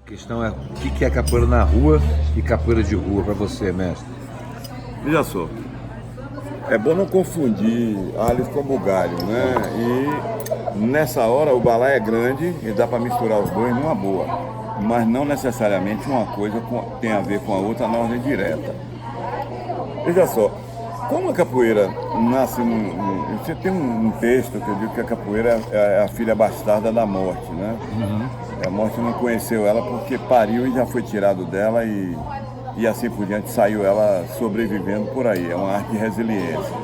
A questão é o que é capoeira na rua e capoeira de rua para você, mestre? Veja só, é bom não confundir alhos com bugalho, né? E nessa hora o balaio é grande e dá para misturar os dois numa boa, mas não necessariamente uma coisa tem a ver com a outra na ordem direta. Veja só, como a capoeira nasce você tem um texto que eu digo que a capoeira é a filha bastarda da morte, né? Uhum. A morte não conheceu ela porque pariu e já foi tirado dela e assim por diante saiu ela sobrevivendo por aí. É uma arte de resiliência.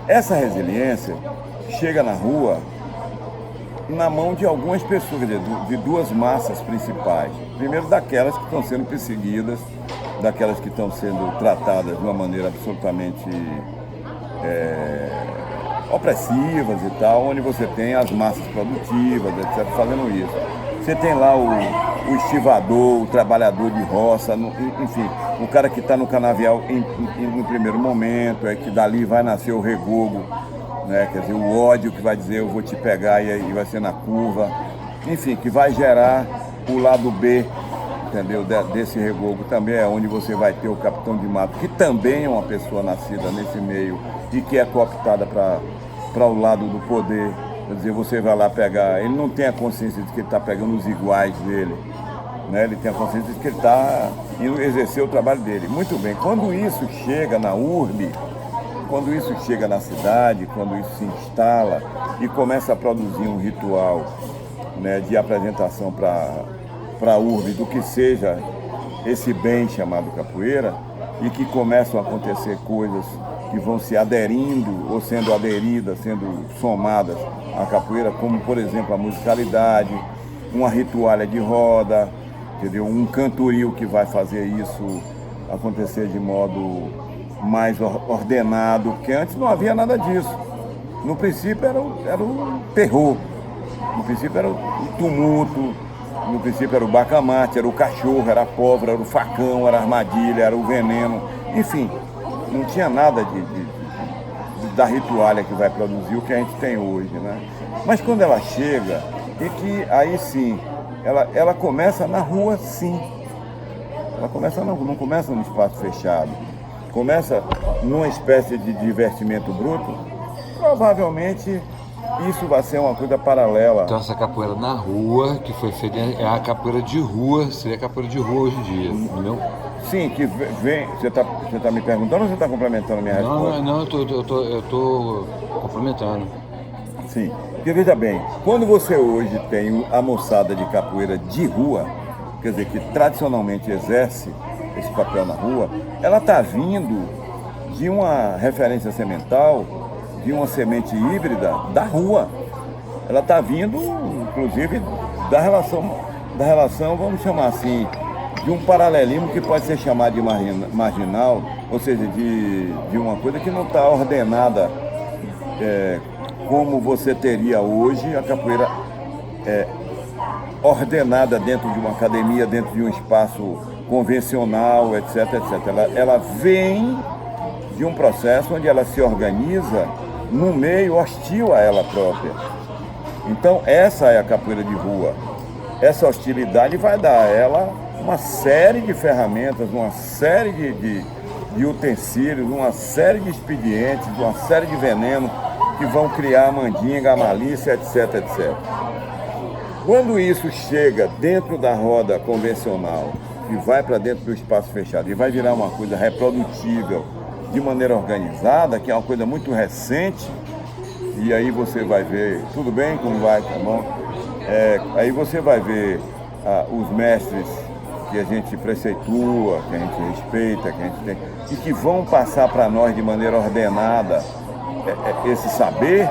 Essa resiliência chega na rua na mão de algumas pessoas, quer dizer, de duas massas principais. Primeiro daquelas que estão sendo perseguidas, daquelas que estão sendo tratadas de uma maneira absolutamente opressivas e tal, onde você tem as massas produtivas, etc., fazendo isso. Você tem lá o estivador, o trabalhador de roça, enfim, o cara que está no canavial no primeiro momento, é que dali vai nascer o regogo, né? Quer dizer, o ódio que vai dizer eu vou te pegar e vai ser na curva, enfim, que vai gerar o lado B, entendeu? Desse regogo também é onde você vai ter o capitão de mato, que também é uma pessoa nascida nesse meio e que é cooptada para o lado do poder. Quer dizer, você vai lá pegar, ele não tem a consciência de que ele está pegando os iguais dele, né? Ele tem a consciência de que ele está indo exercer o trabalho dele. Muito bem, quando isso chega na urbe, quando isso chega na cidade, quando isso se instala e começa a produzir um ritual, né, de apresentação para a urbe do que seja esse bem chamado capoeira, e que começam a acontecer coisas que vão se aderindo ou sendo aderidas, sendo somadas à capoeira, como por exemplo a musicalidade, uma ritualha de roda, entendeu? Um cantoril que vai fazer isso acontecer de modo mais ordenado, porque antes não havia nada disso. No princípio era o terror, no princípio era o tumulto, no princípio era o bacamarte, era o cachorro, era a pólvora, era o facão, era a armadilha, era o veneno, enfim, não tinha nada da ritualha que vai produzir o que a gente tem hoje, né? Mas quando ela chega, e que aí sim, ela começa na rua, sim. Ela começa na rua, não começa num espaço fechado. Começa numa espécie de divertimento bruto, provavelmente isso vai ser uma coisa paralela. Então essa capoeira na rua, que foi feita, é a capoeira de rua, seria a capoeira de rua hoje em dia, entendeu? Sim, que vem. Você tá me perguntando ou você está complementando a minha resposta? Não, eu tô complementando. Sim, porque veja bem, quando você hoje tem a moçada de capoeira de rua, quer dizer, que tradicionalmente exerce esse papel na rua, ela está vindo de uma referência semental, de uma semente híbrida da rua. Ela está vindo, inclusive, da relação, vamos chamar assim, de um paralelismo que pode ser chamado de marginal, ou seja, de uma coisa que não está ordenada como você teria hoje a capoeira ordenada dentro de uma academia, dentro de um espaço convencional, etc, etc. Ela vem de um processo onde ela se organiza num meio hostil a ela própria. Então essa é a capoeira de rua. Essa hostilidade vai dar a ela uma série de ferramentas, uma série de utensílios, uma série de expedientes, uma série de venenos que vão criar a mandinga, a malícia, etc, etc. Quando isso chega dentro da roda convencional e vai para dentro do espaço fechado e vai virar uma coisa reprodutível de maneira organizada, que é uma coisa muito recente, e aí você vai ver, tudo bem, como vai, tá bom? Aí você vai ver os mestres que a gente preceitua, que a gente respeita, que a gente tem, e que vão passar para nós de maneira ordenada esse saber,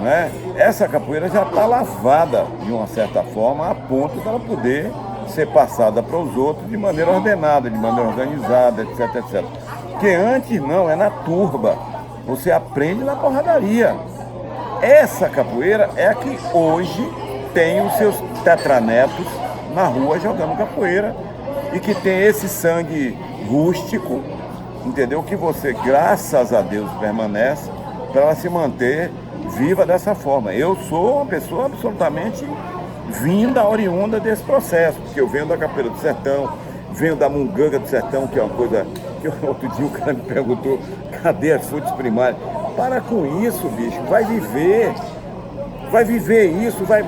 né? Essa capoeira já está lavada de uma certa forma a ponto dela poder ser passada para os outros de maneira ordenada, de maneira organizada, etc, etc. Porque antes não, é na turba, você aprende na porradaria. Essa capoeira é a que hoje tem os seus tetranetos na rua jogando capoeira e que tem esse sangue rústico, entendeu? Que você, graças a Deus, permanece para ela se manter viva dessa forma. Eu sou uma pessoa absolutamente vinda, oriunda desse processo, porque eu venho da capoeira do sertão, venho da munganga do sertão, que é uma coisa que outro dia o cara me perguntou, cadê as fontes primárias? Para com isso, bicho, vai viver isso, vai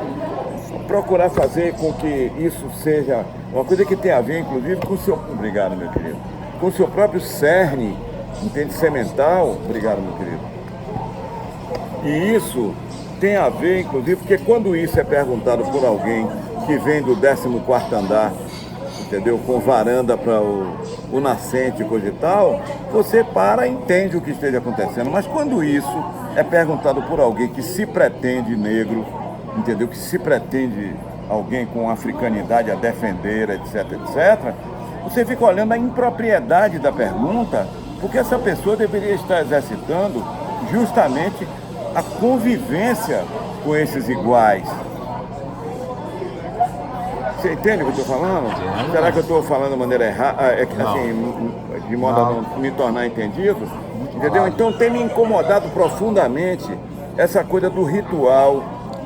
procurar fazer com que isso seja uma coisa que tem a ver, inclusive, com o seu... Obrigado, meu querido. Com o seu próprio cerne, entende, semental. Obrigado, meu querido. E isso tem a ver, inclusive, porque quando isso é perguntado por alguém que vem do 14º andar, entendeu, com varanda para o nascente, coisa e tal, você para e entende o que esteja acontecendo. Mas quando isso é perguntado por alguém que se pretende negro, entendeu, que se pretende alguém com africanidade a defender, etc, etc, você fica olhando a impropriedade da pergunta, porque essa pessoa deveria estar exercitando justamente a convivência com esses iguais. Você entende o que eu estou falando? Sim. Será que eu estou falando de maneira errada, assim, de modo a não me tornar entendido? Entendeu? Então tem me incomodado profundamente essa coisa do ritual,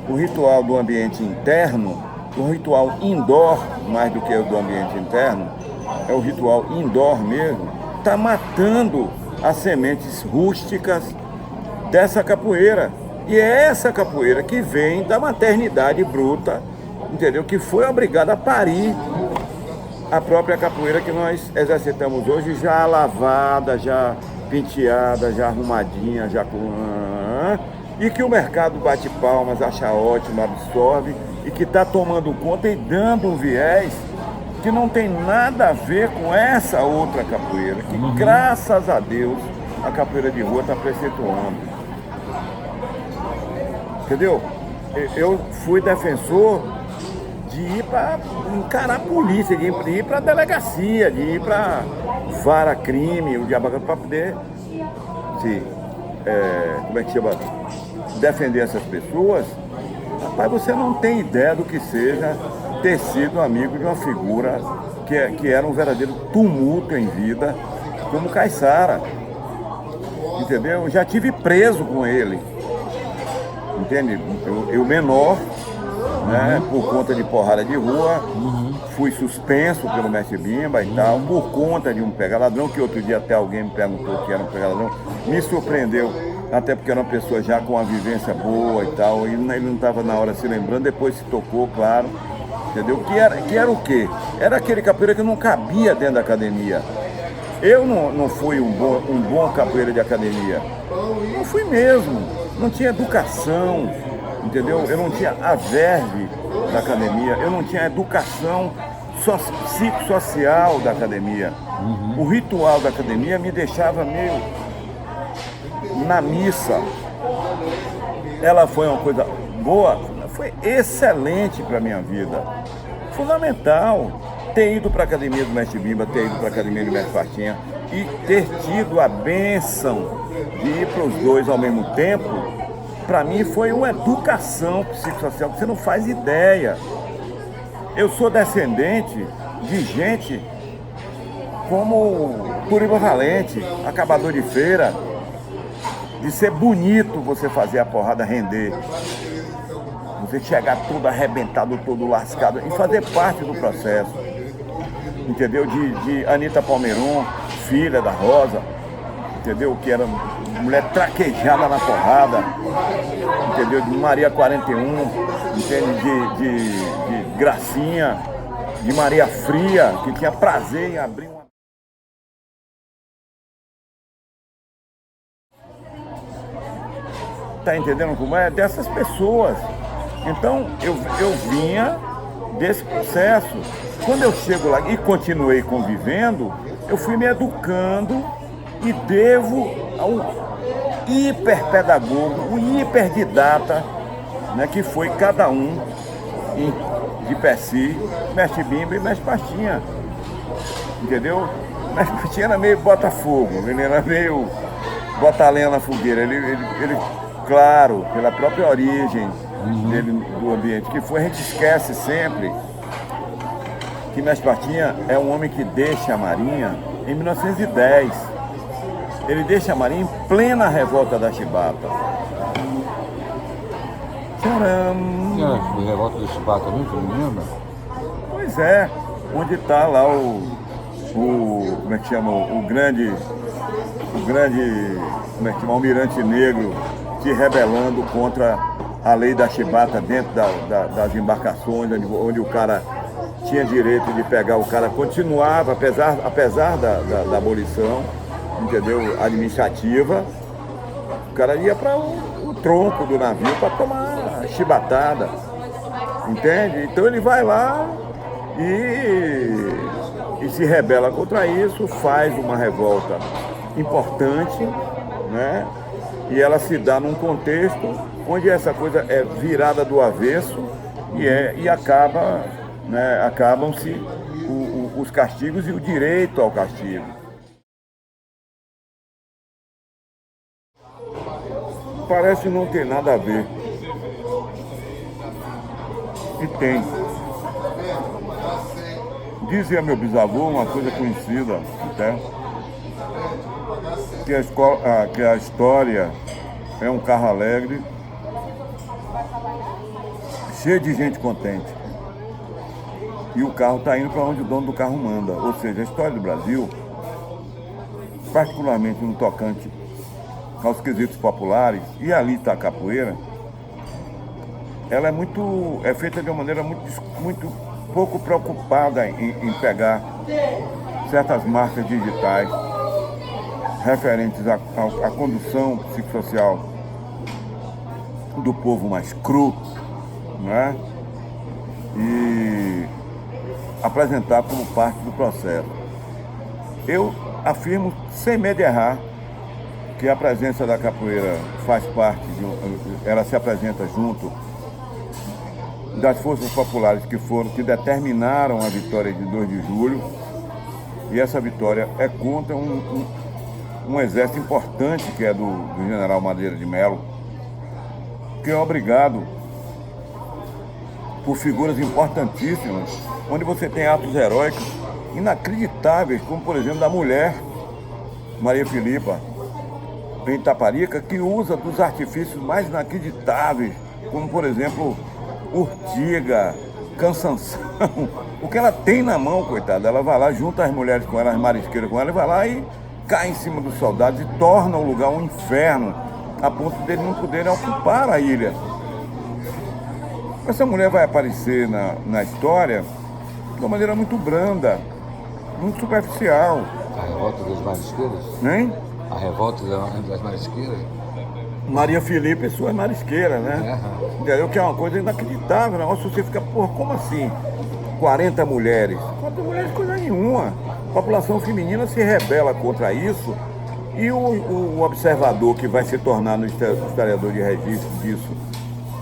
o ritual do ambiente interno, o ritual indoor, mais do que o do ambiente interno, é o ritual indoor mesmo, está matando as sementes rústicas dessa capoeira. E é essa capoeira que vem da maternidade bruta, entendeu? Que foi obrigada a parir a própria capoeira que nós exercitamos hoje, já lavada, já penteada, já arrumadinha, já com... E que o mercado bate palmas, acha ótimo, absorve, e que está tomando conta e dando um viés que não tem nada a ver com essa outra capoeira, que graças a Deus a capoeira de rua está preceituando. Entendeu? Eu fui defensor de ir para encarar a polícia, de ir para a delegacia, de ir para vara crime, o diabo para poder como é que chama? Defender essas pessoas. Rapaz, você não tem ideia do que seja ter sido amigo de uma figura que era um verdadeiro tumulto em vida, como Caiçara. Entendeu? Eu já tive preso com ele. Entende? Eu menor, né, por conta de porrada de rua, fui suspenso pelo mestre Bimba e tal, por conta de um pega-ladrão, que outro dia até alguém me perguntou que era um pega-ladrão, me surpreendeu, até porque era uma pessoa já com uma vivência boa e tal, e ele não estava na hora se lembrando, depois se tocou, claro, entendeu? Que era o quê? Era aquele capoeira que não cabia dentro da academia. Eu não fui um bom capoeira de academia, não fui mesmo, não tinha educação, entendeu? Eu não tinha a verve da academia, eu não tinha a educação psicossocial da academia. O ritual da academia me deixava meio na missa. Ela foi uma coisa boa, foi excelente para a minha vida, fundamental. Ter ido para a academia do mestre Bimba, ter ido para a academia do mestre Patinha e ter tido a bênção de ir para os dois ao mesmo tempo, para mim foi uma educação psicossocial que você não faz ideia. eu sou descendente de gente como Turiba Valente, acabador de feira, de ser bonito você fazer a porrada render. Você chegar todo arrebentado, todo lascado e fazer parte do processo. Entendeu? De Anitta Palmeirão, filha da Rosa, entendeu? Que era mulher traquejada na porrada, entendeu? De Maria 41, entende? De Gracinha, de Maria Fria, que tinha prazer em abrir uma... Tá entendendo como é? Dessas pessoas. Então, eu vinha desse processo. Quando eu chego lá e continuei convivendo, eu fui me educando e devo ao hiperpedagogo, o hiperdidata, né, que foi cada um de Peci, Mestre Bimba e Mestre Pastinha. Entendeu? Mestre Pastinha era meio Botafogo, ele era meio bota a lenha na fogueira. Ele, claro, pela própria origem dele, do ambiente que foi, a gente esquece sempre que Mestre Pastinha é um homem que deixa a Marinha em 1910. Ele deixa a Marinha em plena revolta da Chibata. Tcharam! A revolta da Chibata também, que eu me lembro? Pois é, onde está lá como é que chama, o grande, como é que chama, almirante negro se rebelando contra a lei da Chibata dentro das embarcações, onde o cara tinha direito de pegar o cara, continuava, apesar da abolição, entendeu, administrativa, o cara ia para o tronco do navio para tomar chibatada, entende? Então ele vai lá e se rebela contra isso, faz uma revolta importante, né? E ela se dá num contexto onde essa coisa é virada do avesso e acaba, né, acabam-se os castigos e o direito ao castigo. Parece não ter nada a ver. E tem. Dizia meu bisavô uma coisa conhecida até, que a história é um carro alegre, cheio de gente contente. E o carro está indo para onde o dono do carro manda. Ou seja, a história do Brasil, particularmente no tocante aos quesitos populares, e ali está a capoeira, ela é feita de uma maneira muito pouco preocupada em pegar certas marcas digitais referentes à condução psicossocial do povo mais cru, né? E apresentar como parte do processo. Eu afirmo, sem medo de errar, que a presença da capoeira faz parte, ela se apresenta junto das forças populares que determinaram a vitória de 2 de julho, e essa vitória é contra um exército importante, que é do general Madeira de Mello, que é obrigado por figuras importantíssimas, onde você tem atos heróicos inacreditáveis, como por exemplo da mulher Maria Filipa, em Itaparica, que usa dos artifícios mais inacreditáveis, como por exemplo urtiga, cansanção, o que ela tem na mão, coitada, ela vai lá, junta as mulheres com ela, as marisqueiras com ela, e vai lá e cai em cima dos soldados e torna o lugar um inferno, a ponto de eles não poderem ocupar a ilha. Essa mulher vai aparecer na história de uma maneira muito branda, muito superficial. A revolta das marisqueiras? Hein? A revolta das marisqueiras? Maria Filipe e sua marisqueira, né? Entendeu? Que é uma coisa inacreditável. O negócio você fica, porra, como assim? 40 mulheres. 40 mulheres, coisa nenhuma. A população feminina se rebela contra isso e o observador que vai se tornar no historiador de registro disso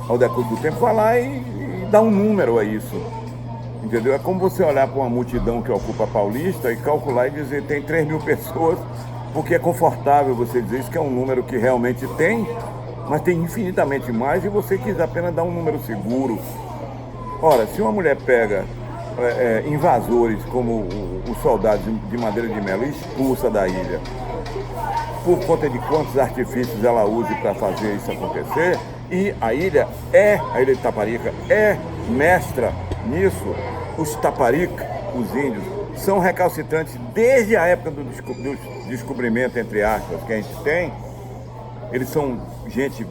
ao decurso do tempo vai lá e dá um número a isso. Entendeu? É como você olhar para uma multidão que ocupa a Paulista e calcular e dizer tem 3 mil pessoas, porque é confortável você dizer isso, que é um número que realmente tem, mas tem infinitamente mais, e você quis apenas dar um número seguro. Ora, se uma mulher pega invasores como os soldados de Madeira de Melo e expulsa da ilha, por conta de quantos artifícios ela use para fazer isso acontecer, e a ilha de Taparica, é mestra nisso. Os Taparica, os índios, são recalcitrantes desde a época do descobrimento, entre aspas, que a gente tem. Eles são gente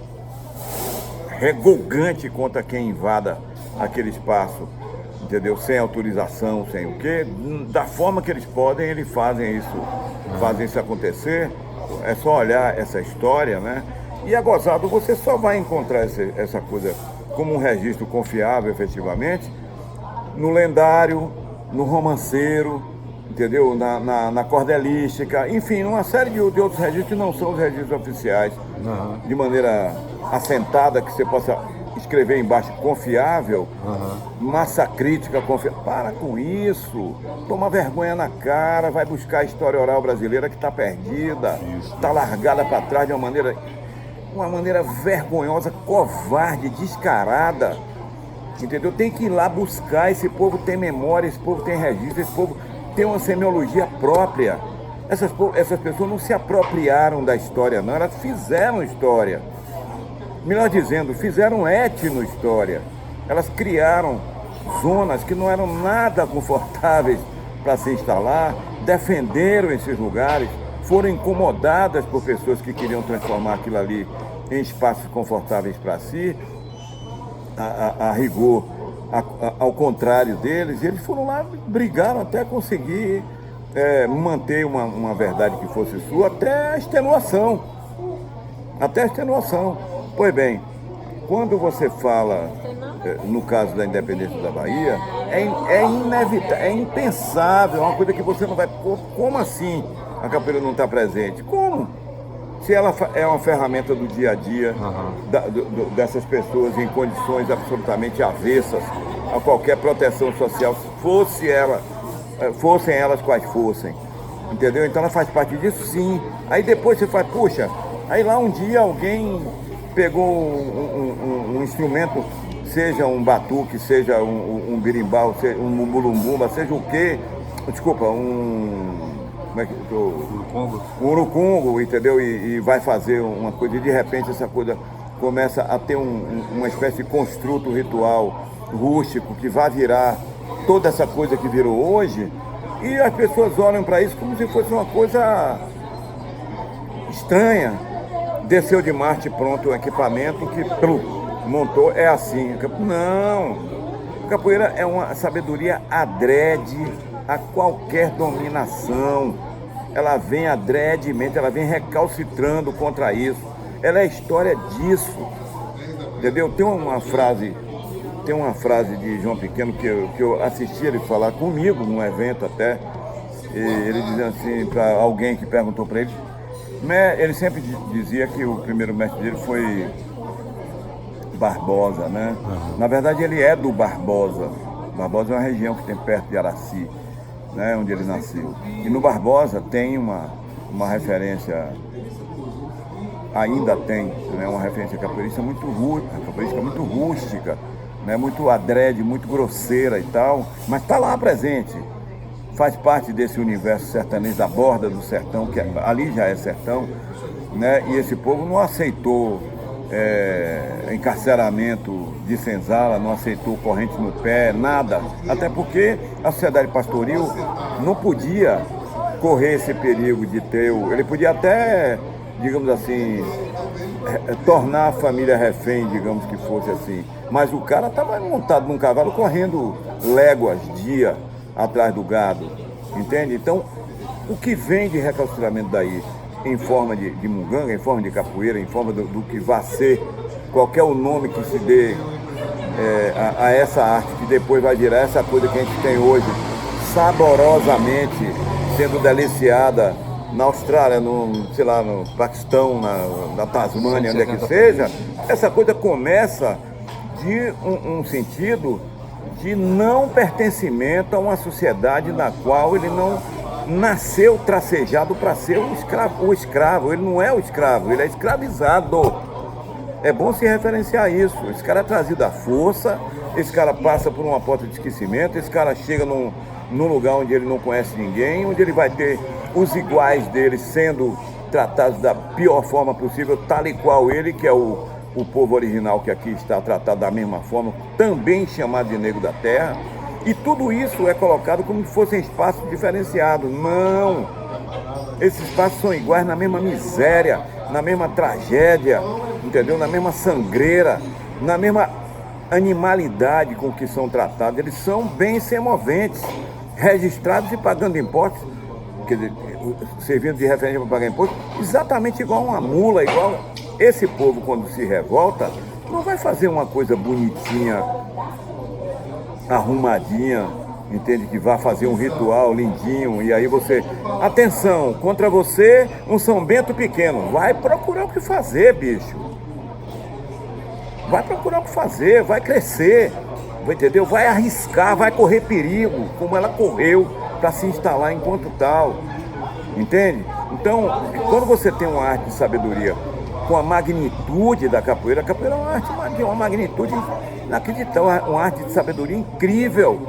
regogante contra quem invada aquele espaço, entendeu? Sem autorização, sem o quê. Da forma que eles podem, eles fazem isso acontecer. É só olhar essa história, né? E a gozado, você só vai encontrar essa coisa como um registro confiável, efetivamente, no lendário, no romanceiro, entendeu? Na cordelística, enfim, uma série de outros registros que não são os registros oficiais, de maneira assentada, que você possa escrever embaixo confiável, massa crítica confiável. Para com isso, toma vergonha na cara, vai buscar a história oral brasileira que está perdida, está largada para trás de uma maneira vergonhosa, covarde, descarada. Entendeu? Tem que ir lá buscar. Esse povo tem memória, esse povo tem registro, esse povo tem uma semiologia própria. Essas pessoas não se apropriaram da história, não, elas fizeram história. Melhor dizendo, fizeram etno-história. Elas criaram zonas que não eram nada confortáveis para se instalar, defenderam esses lugares, foram incomodadas por pessoas que queriam transformar aquilo ali em espaços confortáveis para si, a rigor, ao contrário deles. Eles foram lá, brigaram até conseguir manter uma verdade que fosse sua, até a extenuação. Pois bem, quando você fala, no caso da independência da Bahia, é inevitável, é impensável, é uma coisa que você não vai... Como assim a capoeira não está presente? Como? Se ela é uma ferramenta do dia a dia dessas pessoas em condições absolutamente avessas a qualquer proteção social, fossem elas quais fossem, entendeu? Então ela faz parte disso, sim. Aí depois você faz, puxa, aí lá um dia alguém pegou um instrumento, seja um batuque, seja um birimbau, seja um mulumbumba, seja o quê, desculpa, como é que um urucungo, entendeu? E vai fazer uma coisa, e de repente essa coisa começa a ter uma espécie de construto ritual rústico que vai virar toda essa coisa que virou hoje, e as pessoas olham para isso como se fosse uma coisa estranha. Desceu de Marte, pronto, o equipamento que montou, é assim. Não! A capoeira é uma sabedoria adrede a qualquer dominação. Ela vem adredemente, ela vem recalcitrando contra isso. Ela é a história disso. Entendeu? Tem uma frase de João Pequeno que eu assisti ele falar comigo num evento até. E ele dizia assim, para alguém que perguntou para ele sempre dizia que o primeiro mestre dele foi Barbosa, né? Na verdade ele é do Barbosa. Barbosa é uma região que tem perto de Araci, né? Onde ele nasceu. E no Barbosa tem uma referência, ainda tem, né? Uma referência capoeirista muito rústica, né? Muito adrede, muito grosseira e tal, mas está lá presente. Faz parte desse universo sertanejo, da borda do sertão, que ali já é sertão, né? E esse povo não aceitou encarceramento de senzala, não aceitou corrente no pé, nada. Até porque a sociedade pastoril não podia correr esse perigo de ter... Ele podia até, digamos assim, tornar a família refém, digamos que fosse assim. Mas o cara estava montado num cavalo correndo léguas, dia, atrás do gado, entende? Então, o que vem de recalcitramento daí, em forma de munganga, em forma de capoeira, em forma do que vai ser, qualquer o nome que se dê a essa arte, que depois vai virar essa coisa que a gente tem hoje, saborosamente sendo deliciada na Austrália, no Paquistão, na Tasmânia, onde é que seja, essa coisa começa de um sentido de não pertencimento a uma sociedade na qual ele não nasceu tracejado para ser o escravo. Ele não é o escravo, ele é escravizado. É bom se referenciar isso. Esse cara é trazido à força, esse cara passa por uma porta de esquecimento, esse cara chega num lugar onde ele não conhece ninguém, onde ele vai ter os iguais dele sendo tratados da pior forma possível, tal e qual ele, que é o povo original que aqui está tratado da mesma forma, também chamado de negro da terra, e tudo isso é colocado como se fossem espaços diferenciados. Não! Esses espaços são iguais na mesma miséria, na mesma tragédia, entendeu? Na mesma sangreira, na mesma animalidade com que são tratados. Eles são bens semoventes, registrados e pagando impostos, quer dizer, servindo de referência para pagar imposto, exatamente igual uma mula, igual esse povo quando se revolta, não vai fazer uma coisa bonitinha, arrumadinha, entende? Que vai fazer um ritual lindinho e aí você, atenção, contra você um São Bento pequeno, vai procurar o que fazer, bicho. Vai procurar o que fazer, vai crescer, entendeu? Vai arriscar, vai correr perigo, como ela correu para se instalar enquanto tal, entende? Então, quando você tem uma arte de sabedoria com a magnitude da capoeira, a capoeira é uma arte de uma magnitude inacreditável, uma arte de sabedoria incrível,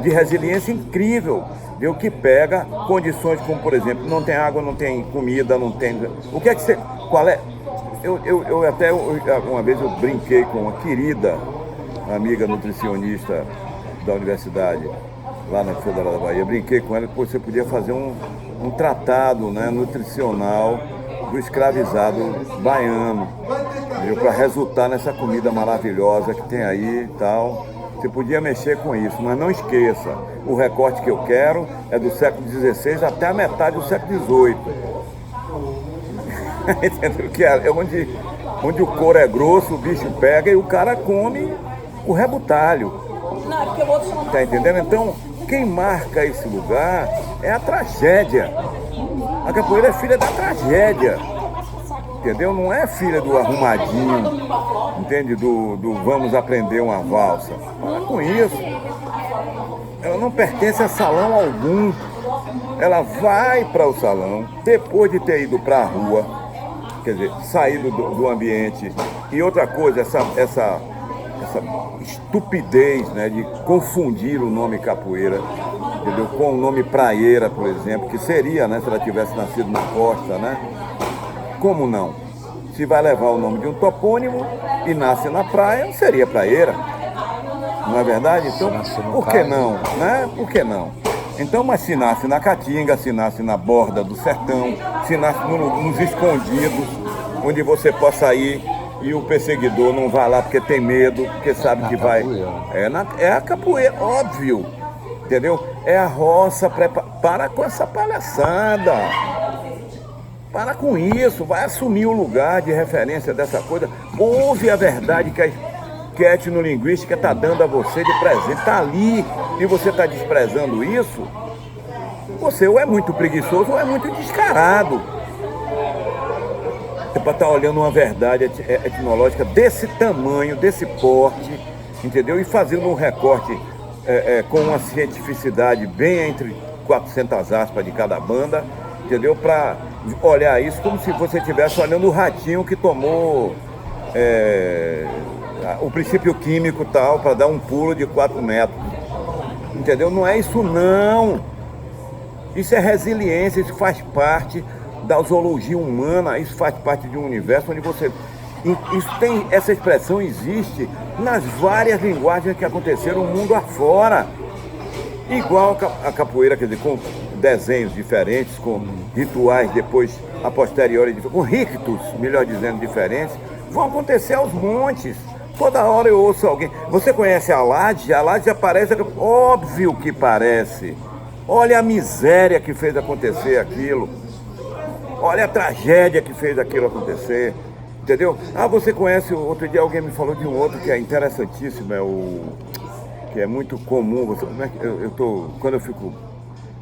de resiliência incrível, de o que pega condições como, por exemplo, não tem água, não tem comida, não tem... O que é que você... Qual é... Uma vez eu brinquei com uma querida amiga nutricionista da universidade, lá na Federal da Bahia, brinquei com ela que você podia fazer um tratado, né, nutricional do escravizado baiano, para resultar nessa comida maravilhosa que tem aí e tal. Você podia mexer com isso, mas não esqueça, o recorte que eu quero é do século XVI até a metade do século XVIII. Entendeu? Que é onde o couro é grosso, o bicho pega e o cara come o rebutalho. Tá entendendo? Então, quem marca esse lugar é a tragédia. A capoeira é filha da tragédia. Entendeu? Não é filha do arrumadinho, entende? Do vamos aprender uma valsa. Para com isso. Ela não pertence a salão algum. Ela vai para o salão depois de ter ido para a rua, quer dizer, saído do ambiente. E outra coisa, essa estupidez, né, de confundir o nome capoeira, entendeu, com o nome praieira, por exemplo, que seria, né, se ela tivesse nascido na costa, né? Como não? Se vai levar o nome de um topônimo e nasce na praia, seria praieira. Não é verdade? Então, por que não? Né? Por que não? Então, mas se nasce na Caatinga, se nasce na borda do sertão, se nasce nos escondidos, onde você possa ir e o perseguidor não vai lá porque tem medo, porque sabe que vai... É a capoeira, óbvio, entendeu? É a roça, para com essa palhaçada. Para com isso, vai assumir o lugar de referência dessa coisa. Ouve a verdade que a etnolinguística está dando a você de presente. Está ali e você está desprezando isso. Você ou é muito preguiçoso ou é muito descarado. É para estar olhando uma verdade etnológica desse tamanho, desse porte, entendeu? E fazendo um recorte com uma cientificidade bem entre 400 aspas de cada banda, entendeu? Para olhar isso como se você estivesse olhando o ratinho que tomou o princípio químico tal, para dar um pulo de 4 metros. Entendeu? Não é isso não. Isso é resiliência, isso faz parte da zoologia humana, isso faz parte de um universo onde você... essa expressão existe nas várias linguagens que aconteceram no mundo afora. Igual a capoeira, quer dizer, com desenhos diferentes, com rituais depois, a posteriori, com rictos, melhor dizendo, diferentes, vão acontecer aos montes. Toda hora eu ouço alguém. Você conhece a Lade? A Lade aparece, óbvio que parece. Olha a miséria que fez acontecer aquilo. Olha a tragédia que fez aquilo acontecer. Entendeu? Ah, você conhece, outro dia alguém me falou de um outro que é interessantíssimo, que é muito comum. Quando eu fico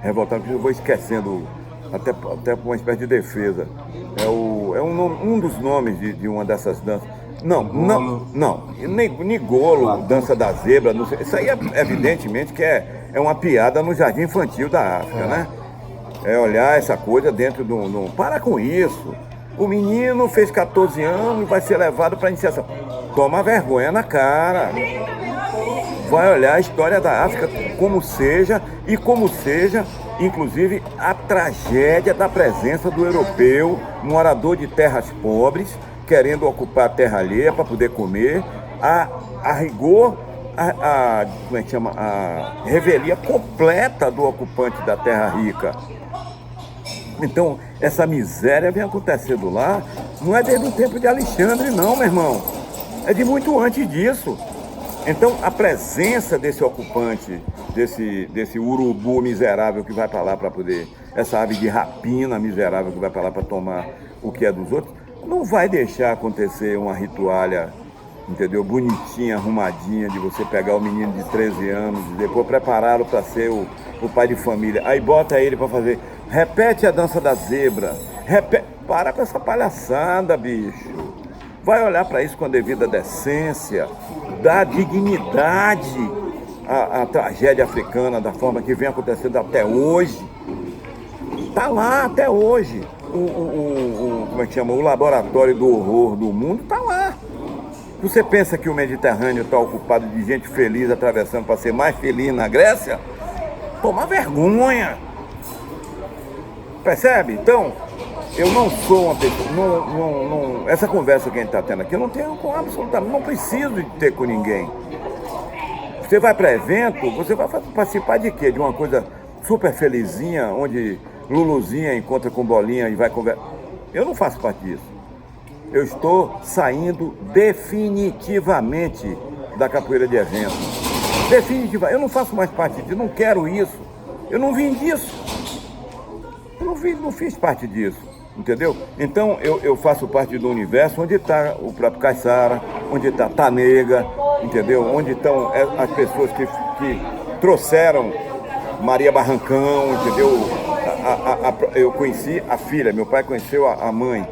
revoltado, eu vou esquecendo, até por uma espécie de defesa. É um dos nomes de uma dessas danças. Não, Nigolo, dança da zebra, não sei. Isso aí evidentemente que é uma piada no jardim infantil da África, né? É olhar essa coisa dentro do... Para com isso. O menino fez 14 anos e vai ser levado para iniciação. Toma vergonha na cara. vai olhar a história da África como seja, inclusive, a tragédia da presença do europeu, morador de terras pobres, querendo ocupar a terra alheia para poder comer, a rigor, como é que chama? A revelia completa do ocupante da terra rica. Então, essa miséria vem acontecendo lá, não é desde o tempo de Alexandre, não, meu irmão. É de muito antes disso. Então, a presença desse ocupante, desse urubu miserável que vai para lá para poder, essa ave de rapina miserável que vai para lá para tomar o que é dos outros, não vai deixar acontecer uma ritualha, entendeu? Bonitinha, arrumadinha, de você pegar o menino de 13 anos e depois prepará-lo para ser o pai de família. Aí bota ele para fazer, repete a dança da zebra, para com essa palhaçada, bicho. Vai olhar para isso com a devida decência, dá dignidade à tragédia africana, da forma que vem acontecendo até hoje. Está lá até hoje. Como é que chama? O laboratório do horror do mundo está lá. Você pensa que o Mediterrâneo está ocupado de gente feliz atravessando para ser mais feliz na Grécia? Toma vergonha. Percebe? Então, eu não sou uma pessoa, essa conversa que a gente está tendo aqui, eu não tenho com absolutamente, não preciso de ter com ninguém. Você vai para evento, você vai participar de quê? De uma coisa super felizinha, onde Luluzinha encontra com Bolinha e vai conversar. Eu não faço parte disso. Eu estou saindo definitivamente da capoeira de evento. Definitivamente. Eu não faço mais parte disso, eu não quero isso. Eu não vim disso. Eu não fiz parte disso, entendeu? Então eu faço parte do universo onde está o próprio Caiçara, onde está Tanega, entendeu? Onde estão as pessoas que trouxeram Maria Barrancão, entendeu? Eu conheci a filha, meu pai conheceu a mãe,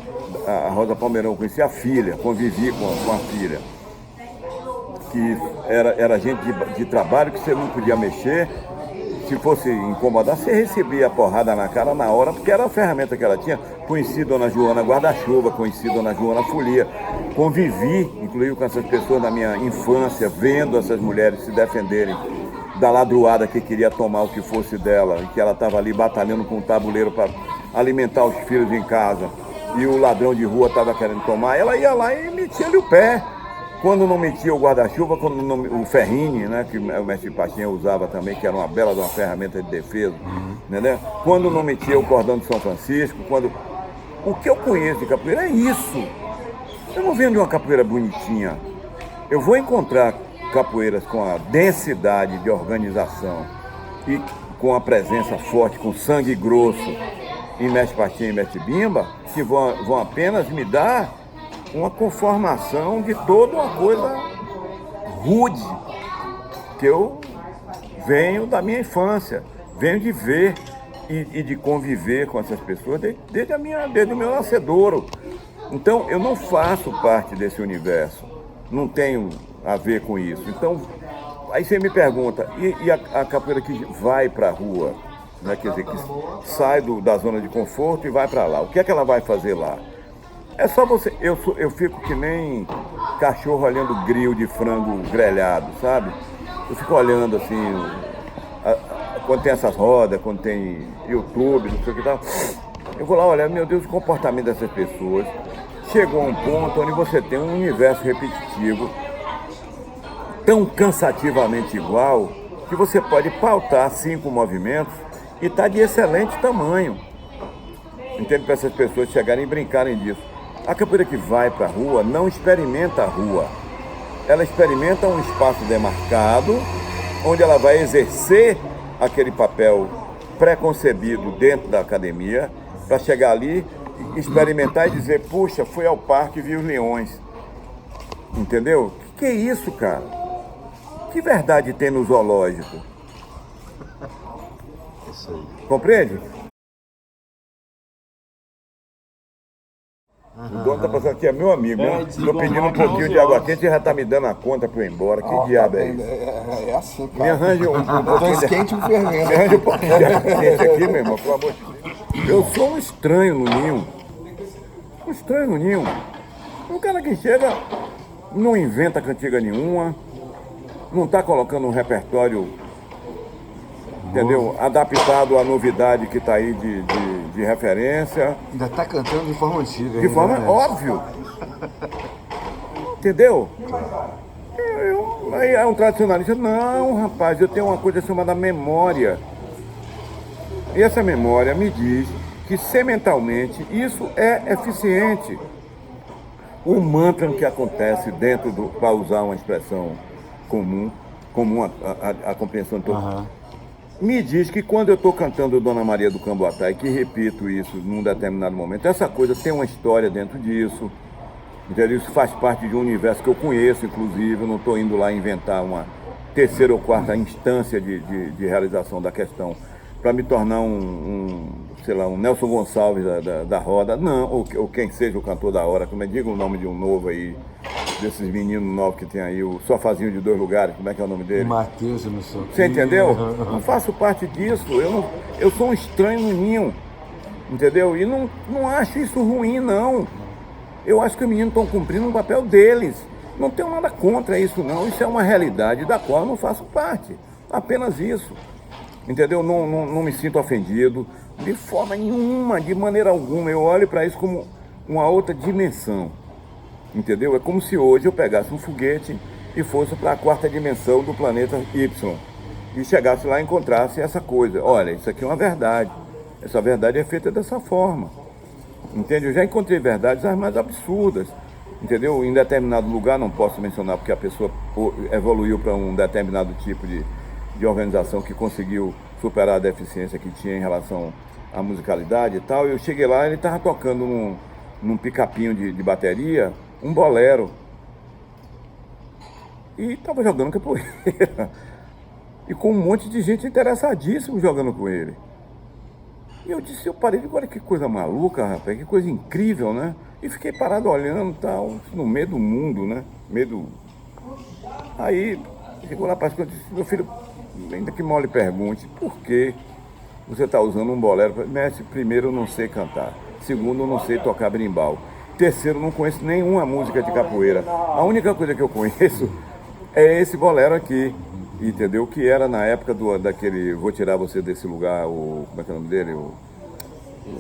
a Rosa Palmeirão, eu conheci a filha, convivi com a filha, que era gente de trabalho que você não podia mexer. Se fosse incomodar, você recebia a porrada na cara na hora, porque era a ferramenta que ela tinha. Conheci Dona Joana Guarda-Chuva, conheci Dona Joana Folia, convivi, inclusive com essas pessoas na minha infância, vendo essas mulheres se defenderem da ladruada que queria tomar o que fosse dela, e que ela estava ali batalhando com um tabuleiro para alimentar os filhos em casa, e o ladrão de rua estava querendo tomar, ela ia lá e metia-lhe o pé. Quando não metia o guarda-chuva, o ferrine, né, que o mestre Pastinha usava também, que era uma bela de uma ferramenta de defesa, né? Quando não metia o cordão de São Francisco, o que eu conheço de capoeira é isso. Eu não venho de uma capoeira bonitinha. Eu vou encontrar capoeiras com a densidade de organização e com a presença forte, com sangue grosso em mestre Pastinha e mestre Bimba, que vão apenas me dar uma conformação de toda uma coisa rude, que eu venho da minha infância, venho de ver e de conviver com essas pessoas desde o meu nascedouro. Então, eu não faço parte desse universo, não tenho a ver com isso. Então, aí você me pergunta, e a capoeira que vai para a rua, né? Quer dizer, que sai da zona de conforto e vai para lá, o que é que ela vai fazer lá? É só você, eu fico que nem cachorro olhando grill de frango grelhado, sabe? Eu fico olhando assim, quando tem essas rodas, quando tem YouTube, não sei o que tal. Eu vou lá olhar, meu Deus, o comportamento dessas pessoas. Chegou a um ponto onde você tem um universo repetitivo, tão cansativamente igual, que você pode pautar 5 movimentos e tá de excelente tamanho. Entende? Para essas pessoas chegarem e brincarem disso. A capoeira que vai para a rua não experimenta a rua. Ela experimenta um espaço demarcado, onde ela vai exercer aquele papel pré-concebido dentro da academia, para chegar ali, experimentar e dizer, puxa, fui ao parque e vi os leões. Entendeu? Que é isso, cara? Que verdade tem no zoológico? Isso aí. Compreende? O dono tá passando aqui, é meu amigo, né? Tô pedindo um pouquinho de água quente e já tá me dando a conta pra eu ir embora. Que diabo é isso? É assim, cara. Me arranja um pouquinho de... quente e fervendo. Me arranja um pouquinho de água quente aqui, meu irmão, pelo amor de Deus. Eu sou um estranho no ninho. Um estranho no ninho. Um cara que chega, não inventa cantiga nenhuma, não está colocando um repertório, entendeu? Adaptado à novidade que está aí de referência. Ainda tá cantando de forma antiga. De forma óbvio. Entendeu? Aí é um tradicionalista. Não, rapaz, eu tenho uma coisa chamada memória. E essa memória me diz que sementalmente isso é eficiente. O mantra que acontece dentro do, para usar uma expressão comum a compreensão de todos, me diz que quando eu estou cantando Dona Maria do Camboatá e que repito isso num determinado momento, essa coisa tem uma história dentro disso, entendeu? Isso faz parte de um universo que eu conheço, inclusive, eu não estou indo lá inventar uma terceira ou quarta instância de realização da questão para me tornar sei lá, um Nelson Gonçalves da roda, não, ou quem seja o cantor da hora, como é, diga o nome de um novo aí, desses meninos novos que tem aí, o Sofazinho de 2 lugares, como é que é o nome dele? Matheus, eu não sou. Você entendeu? Não faço parte disso, eu sou um estranho no ninho, entendeu? E não acho isso ruim, não. Eu acho que os meninos estão cumprindo o papel deles. Não tenho nada contra isso, não. Isso é uma realidade da qual eu não faço parte. Apenas isso. Entendeu? Não me sinto ofendido de forma nenhuma, de maneira alguma. Eu olho para isso como uma outra dimensão. Entendeu? É como se hoje eu pegasse um foguete e fosse para a 4ª dimensão do planeta Y. E chegasse lá e encontrasse essa coisa. Olha, isso aqui é uma verdade. Essa verdade é feita dessa forma. Entende? Eu já encontrei verdades as mais absurdas. Entendeu? Em determinado lugar, não posso mencionar porque a pessoa evoluiu para um determinado tipo de organização que conseguiu superar a deficiência que tinha em relação à musicalidade e tal. Eu cheguei lá e ele estava tocando num pick-upinho de bateria, um bolero. E estava jogando capoeira. E com um monte de gente interessadíssimo jogando com ele. E eu disse, eu parei de olha que coisa maluca, rapaz, que coisa incrível, né? E fiquei parado olhando, tal, no meio do mundo, né? Aí, chegou lá para as coisas, meu filho, ainda que mal lhe pergunte, por que você está usando um bolero? Mestre, primeiro, eu não sei cantar. Segundo, eu não sei tocar berimbau. Terceiro, eu não conheço nenhuma música de capoeira. A única coisa que eu conheço é esse bolero aqui, entendeu? Que era na época daquele Vou Tirar Você Desse Lugar, como é que é o nome dele?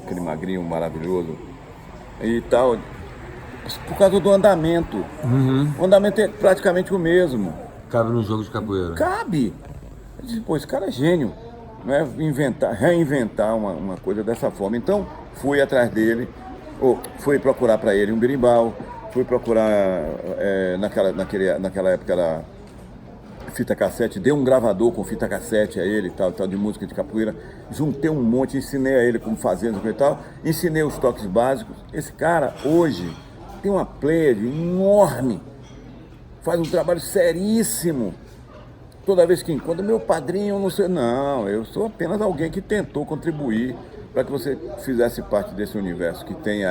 Aquele magrinho maravilhoso e tal. Por causa do andamento. O andamento é praticamente o mesmo. Cabe no jogo de capoeira. Cabe! Eu disse, pô, esse cara é gênio, né? Reinventar uma coisa dessa forma. Então, fui atrás dele, fui procurar para ele um berimbau, fui procurar, naquela época era fita cassete, dei um gravador com fita cassete a ele, tal de música de capoeira, juntei um monte, ensinei a ele como fazer e tal, ensinei os toques básicos. Esse cara, hoje, tem uma pleiade enorme, faz um trabalho seríssimo. Toda vez que encontra, meu padrinho, não sei. Não, eu sou apenas alguém que tentou contribuir para que você fizesse parte desse universo que tenha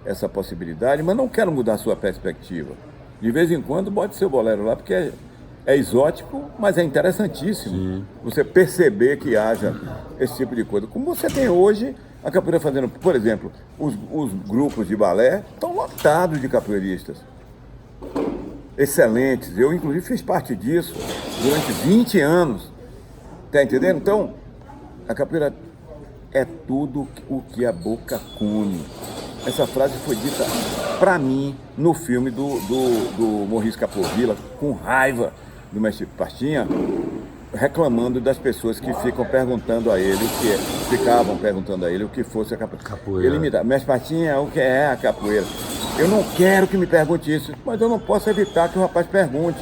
essa possibilidade, mas não quero mudar a sua perspectiva. De vez em quando, bote seu bolero lá, porque é exótico, mas é interessantíssimo. Sim. Você perceber que haja esse tipo de coisa. Como você tem hoje, a capoeira fazendo, por exemplo, os grupos de balé estão lotados de capoeiristas. Excelentes. Eu, inclusive, fiz parte disso durante 20 anos. Tá entendendo? Então, a capoeira é tudo o que a boca come. Essa frase foi dita pra mim no filme do Maurice Capovilla, com raiva do mestre Pastinha, reclamando das pessoas que ficavam perguntando a ele o que fosse a capoeira. Ele me dá, mestre Pastinha, o que é a capoeira? Eu não quero que me pergunte isso, mas eu não posso evitar que o rapaz pergunte.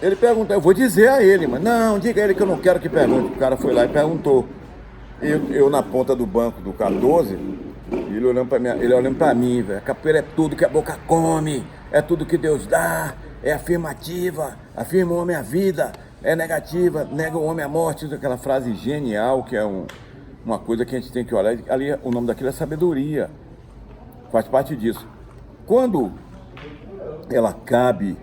Ele pergunta, eu vou dizer a ele, mas não, diga a ele que eu não quero que pergunte. O cara foi lá e perguntou. Eu na ponta do banco do 14, ele olhando pra mim, velho. A capoeira é tudo que a boca come, é tudo que Deus dá, é afirmativa, afirma o homem a vida, é negativa, nega o homem a morte. Aquela frase genial que é uma coisa que a gente tem que olhar. Ali o nome daquilo é sabedoria, faz parte disso. Quando ela cabe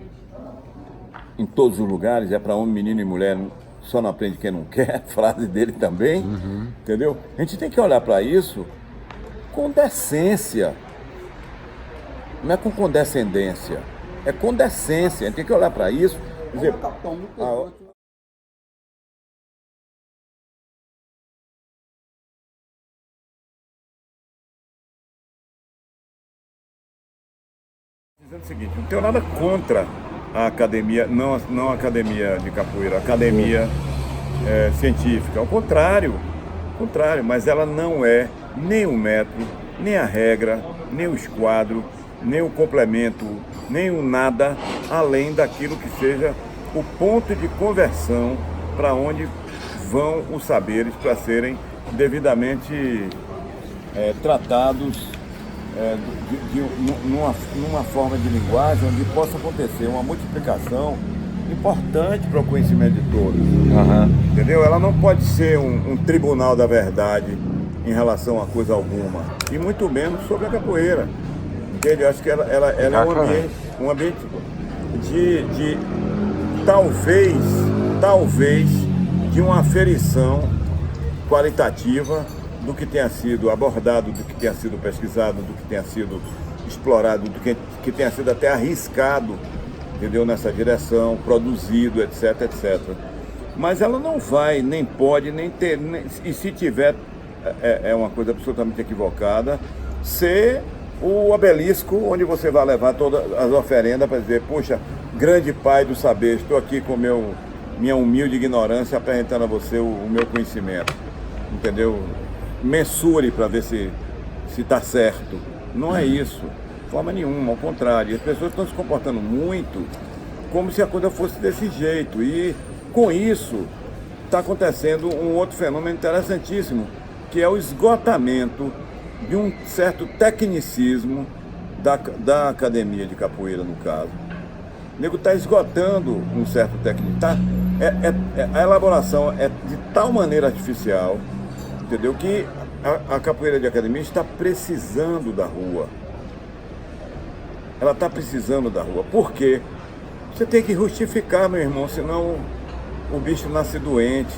em todos os lugares, é para homem, menino e mulher, só não aprende quem não quer, frase dele também, entendeu? A gente tem que olhar para isso com decência, não é com condescendência, é com decência. A gente tem que olhar para isso dizer, dizendo o seguinte, não tenho nada contra a academia, não a academia de capoeira, a academia científica, ao contrário, mas ela não é nem o método, nem a regra, nem o esquadro, nem o complemento, nem o nada, além daquilo que seja o ponto de conversão para onde vão os saberes para serem devidamente tratados numa forma de linguagem onde possa acontecer uma multiplicação importante para o conhecimento de todos. Entendeu? Ela não pode ser um tribunal da verdade em relação a coisa alguma, e muito menos sobre a capoeira. Entende? Eu acho que ela é um ambiente de talvez de uma aferição qualitativa do que tenha sido abordado, do que tenha sido pesquisado, do que tenha sido explorado, do que tenha sido até arriscado, entendeu, nessa direção, produzido, etc, etc. Mas ela não vai, nem pode, nem ter, e se tiver, é uma coisa absolutamente equivocada, ser o obelisco onde você vai levar todas as oferendas para dizer, poxa, grande pai do saber, estou aqui com minha humilde ignorância apresentando a você o meu conhecimento, entendeu? Mensure para ver se está certo. Não é isso, de forma nenhuma, ao contrário. As pessoas estão se comportando muito como se a coisa fosse desse jeito, e com isso está acontecendo um outro fenômeno interessantíssimo, que é o esgotamento de um certo tecnicismo da academia de capoeira, no caso. O nego está esgotando um certo técnico. A elaboração é de tal maneira artificial, entendeu, que a capoeira de academia está precisando da rua. Ela está precisando da rua. Por quê? Você tem que justificar, meu irmão, senão o bicho nasce doente.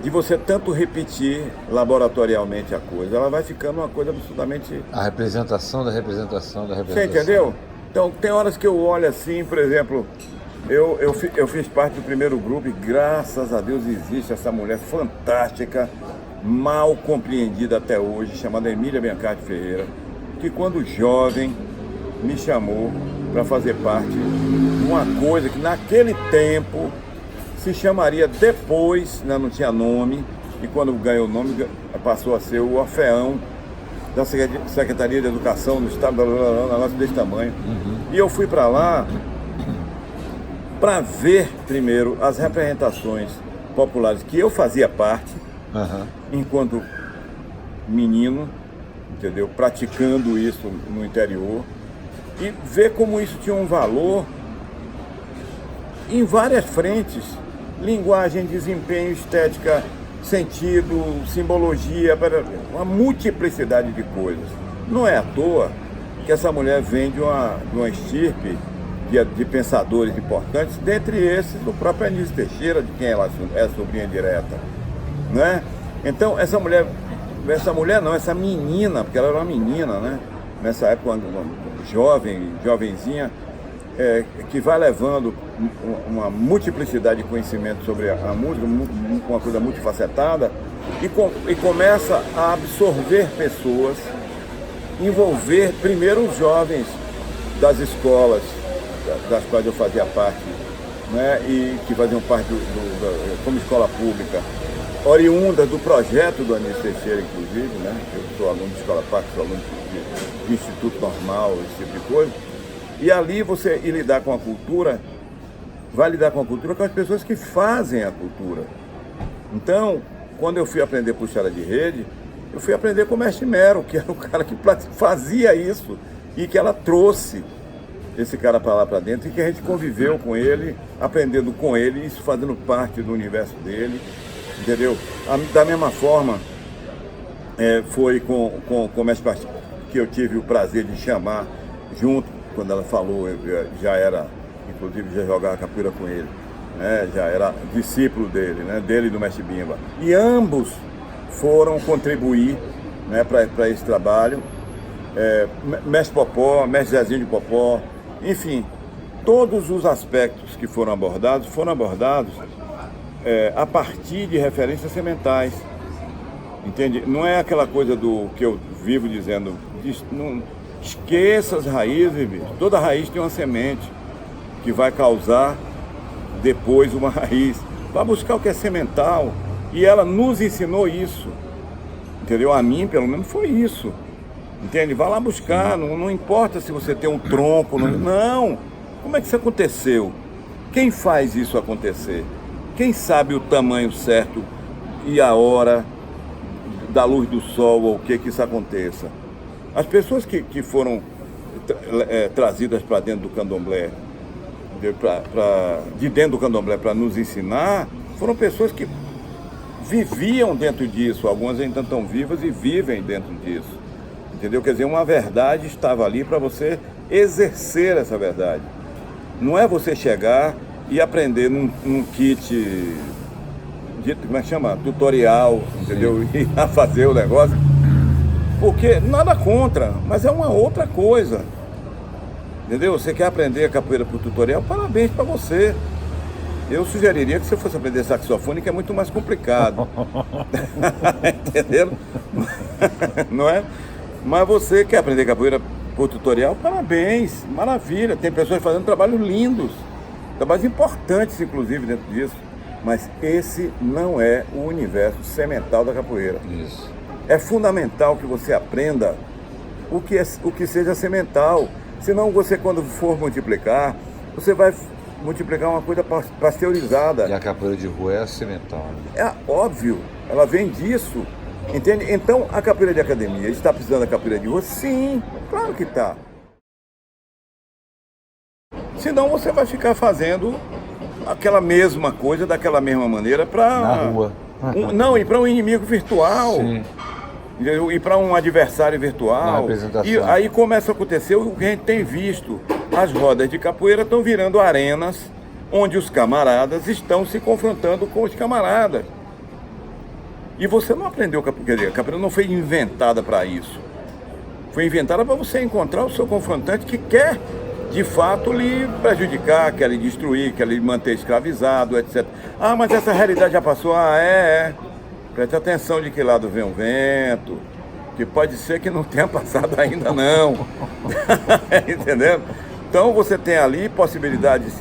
De você tanto repetir laboratorialmente a coisa, ela vai ficando uma coisa absolutamente... A representação da representação da representação. Você entendeu? Então, tem horas que eu olho assim, por exemplo, eu fiz parte do primeiro grupo e graças a Deus existe essa mulher fantástica, mal compreendida até hoje, chamada Emília Biancardi Ferreira, que quando jovem me chamou para fazer parte de uma coisa que naquele tempo se chamaria depois, né, não tinha nome, e quando ganhou o nome passou a ser o Orfeão da Secretaria de Educação do Estado, um negócio desse tamanho. E eu fui para lá para ver primeiro as representações populares que eu fazia parte, enquanto menino, entendeu? Praticando isso no interior, e ver como isso tinha um valor em várias frentes: linguagem, desempenho, estética, sentido, simbologia, uma multiplicidade de coisas. Não é à toa que essa mulher vem de uma estirpe de pensadores importantes, dentre esses o próprio Anísio Teixeira, de quem ela é sobrinha direta, né? Então essa menina, porque ela era uma menina, né? Nessa época, jovenzinha, que vai levando uma multiplicidade de conhecimento sobre a música, uma coisa multifacetada, e começa a absorver pessoas, envolver primeiro os jovens das escolas das quais eu fazia parte, né, e que faziam parte como escola pública, oriunda do projeto do Anísio Teixeira, inclusive, né? Eu sou aluno de escola pública, sou aluno de instituto normal, esse tipo de coisa. E ali você ir lidar com a cultura, vai lidar com a cultura com as pessoas que fazem a cultura. Então, quando eu fui aprender puxada de rede, eu fui aprender com o Mestre Mero, que era o cara que fazia isso, e que ela trouxe esse cara para lá para dentro, e que a gente conviveu com ele, aprendendo com ele, isso fazendo parte do universo dele, entendeu? Da mesma forma, foi com o Mestre Pastor que eu tive o prazer de chamar junto. Quando ela falou, eu já era, inclusive já jogava capoeira com ele, né? Já era discípulo dele, né? Dele e do Mestre Bimba. E ambos foram contribuir, né, para esse trabalho. Mestre Popó, Mestre Zezinho de Popó, enfim, todos os aspectos que foram abordados a partir de referências sementais. Entende? Não é aquela coisa do que eu vivo dizendo, não, esqueça as raízes, bicho. Toda raiz tem uma semente que vai causar depois uma raiz. Vai buscar o que é semental. E ela nos ensinou isso. Entendeu? A mim, pelo menos, foi isso. Entende? Vai lá buscar, não importa se você tem um tronco, não. Como é que isso aconteceu? Quem faz isso acontecer? Quem sabe o tamanho certo e a hora da luz do sol ou o que isso aconteça? As pessoas que foram trazidas para dentro do candomblé, de dentro do candomblé para nos ensinar, foram pessoas que viviam dentro disso. Algumas ainda estão vivas e vivem dentro disso. Entendeu? Quer dizer, uma verdade estava ali para você exercer essa verdade. Não é você chegar e aprender num kit, como é que chama? Tutorial, entendeu? E a fazer o negócio. Porque nada contra, mas é uma outra coisa. Entendeu? Você quer aprender a capoeira por tutorial? Parabéns para você. Eu sugeriria que você fosse aprender saxofone, que é muito mais complicado. Entendeu? Não é? Mas você quer aprender capoeira por tutorial? Parabéns, maravilha. Tem pessoas fazendo trabalhos lindos, trabalhos importantes, inclusive, dentro disso. Mas esse não é o universo semental da capoeira. Isso. É fundamental que você aprenda o que seja semental. Senão você, quando for multiplicar, você vai multiplicar uma coisa pasteurizada. E a capoeira de rua é a semental. Né? É óbvio, ela vem disso. Entende? Então, a capoeira de academia está precisando da capoeira de rua? Sim, claro que está. Senão você vai ficar fazendo aquela mesma coisa, daquela mesma maneira para... Na rua. Não, e para um inimigo virtual. Sim. E para um adversário virtual. E aí começa a acontecer o que a gente tem visto. As rodas de capoeira estão virando arenas onde os camaradas estão se confrontando com os camaradas. E você não aprendeu capoeira. A capoeira não foi inventada para isso. Foi inventada para você encontrar o seu confrontante que quer, de fato, lhe prejudicar, quer lhe destruir, quer lhe manter escravizado, etc. Ah, mas essa realidade já passou. Ah, Preste atenção de que lado vem o vento, que pode ser que não tenha passado ainda não. Entendeu? Então você tem ali possibilidades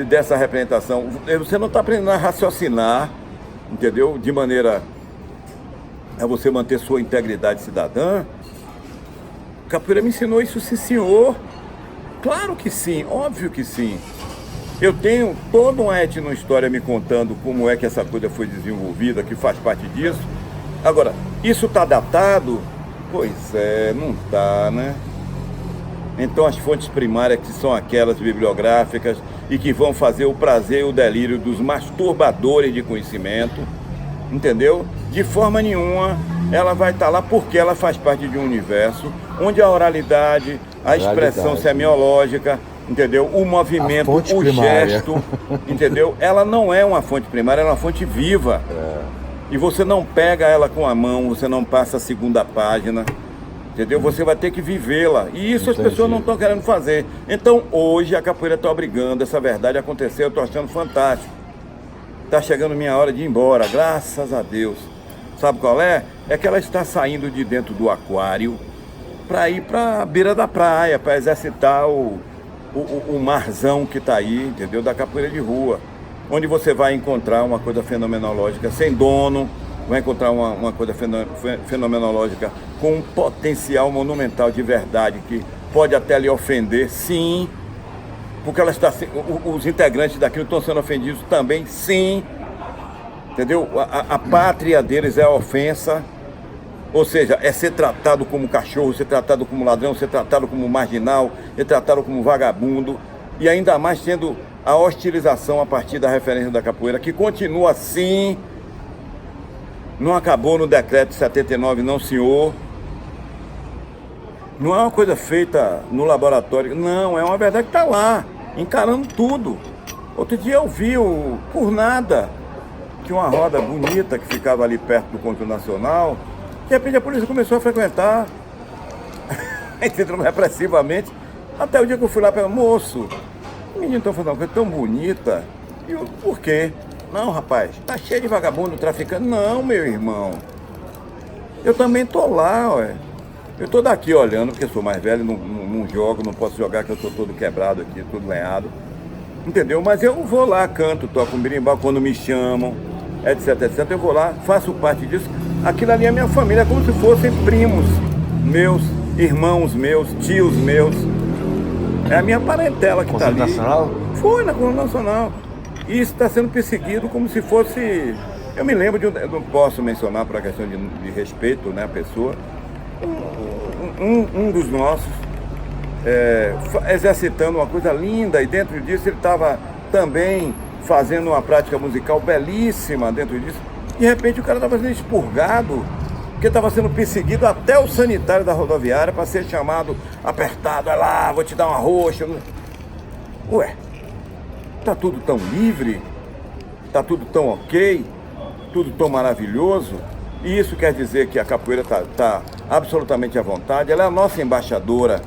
dessa representação. Você não está aprendendo a raciocinar, entendeu? De maneira a você manter sua integridade cidadã. Capoeira me ensinou isso, sim, senhor. Claro que sim, óbvio que sim. Eu tenho toda uma etnohistória me contando como é que essa coisa foi desenvolvida, que faz parte disso. Agora, isso está datado? Pois é, não está, né? Então as fontes primárias, que são aquelas bibliográficas e que vão fazer o prazer e o delírio dos masturbadores de conhecimento, entendeu? De forma nenhuma ela vai estar lá, porque ela faz parte de um universo onde a oralidade, a expressão semiológica, entendeu? O movimento, o gesto, entendeu? Ela não é uma fonte primária, ela é uma fonte viva. E você não pega ela com a mão, você não passa a segunda página, entendeu? Você vai ter que vivê-la. E isso as pessoas não estão querendo fazer. Então hoje a capoeira está obrigando essa verdade a acontecer. Eu estou achando fantástico. Está chegando minha hora de ir embora, graças a Deus. Sabe qual é? É que ela está saindo de dentro do aquário para ir para a beira da praia, para exercitar o marzão que está aí, entendeu? Da capoeira de rua, onde você vai encontrar uma coisa fenomenológica sem dono, vai encontrar uma coisa fenomenológica com um potencial monumental de verdade, que pode até lhe ofender, sim, porque ela está, os integrantes daquilo estão sendo ofendidos também, sim, entendeu? A pátria deles é a ofensa. Ou seja, é ser tratado como cachorro, ser tratado como ladrão, ser tratado como marginal, ser tratado como vagabundo. E ainda mais tendo a hostilização a partir da referência da capoeira, que continua assim. Não acabou no decreto 79, não, senhor. Não é uma coisa feita no laboratório, não, é uma verdade que está lá, encarando tudo. Outro dia eu vi, por nada, que uma roda bonita que ficava ali perto do Conjunto Nacional, de repente a polícia começou a frequentar, entendeu? Repressivamente, até o dia que eu fui lá e falei, moço, Os meninos estão fazendo uma coisa tão bonita. E eu, por quê? Não, rapaz, tá cheio de vagabundo traficando. Não, meu irmão. Eu também tô lá, ué. Eu tô daqui olhando, porque sou mais velho, não jogo, não posso jogar, que eu tô todo quebrado aqui, todo lenhado. Entendeu? Mas eu vou lá, canto, toco um berimbau quando me chamam, etc, etc. Eu vou lá, faço parte disso. Aquilo ali é minha família, é como se fossem primos meus, irmãos meus, tios meus. É a minha parentela que está ali. Nacional? Foi na Coluna Nacional. E isso está sendo perseguido como se fosse... Eu me lembro de eu não posso mencionar por uma questão de respeito, né, a pessoa. Um dos nossos exercitando uma coisa linda, e dentro disso ele estava também fazendo uma prática musical belíssima dentro disso. De repente o cara estava sendo expurgado, porque estava sendo perseguido até o sanitário da rodoviária para ser chamado, apertado, vai lá, vou te dar uma roxa. Ué, tá tudo tão livre, tá tudo tão ok, tudo tão maravilhoso, e isso quer dizer que a capoeira tá absolutamente à vontade. Ela é a nossa embaixadora,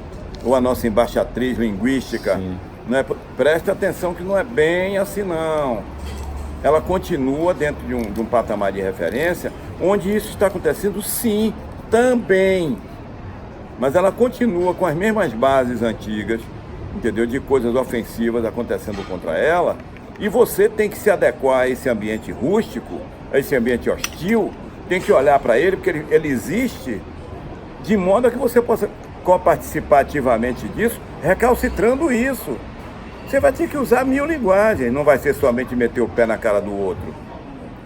ou a nossa embaixatriz linguística, né? Preste atenção que não é bem assim não. Ela continua dentro de um patamar de referência, onde isso está acontecendo sim, também. Mas ela continua com as mesmas bases antigas, entendeu? De coisas ofensivas acontecendo contra ela, e você tem que se adequar a esse ambiente rústico, a esse ambiente hostil, tem que olhar para ele, porque ele existe, de modo a que você possa participar ativamente disso, recalcitrando isso. Você vai ter que usar 1000 linguagens, não vai ser somente meter o pé na cara do outro.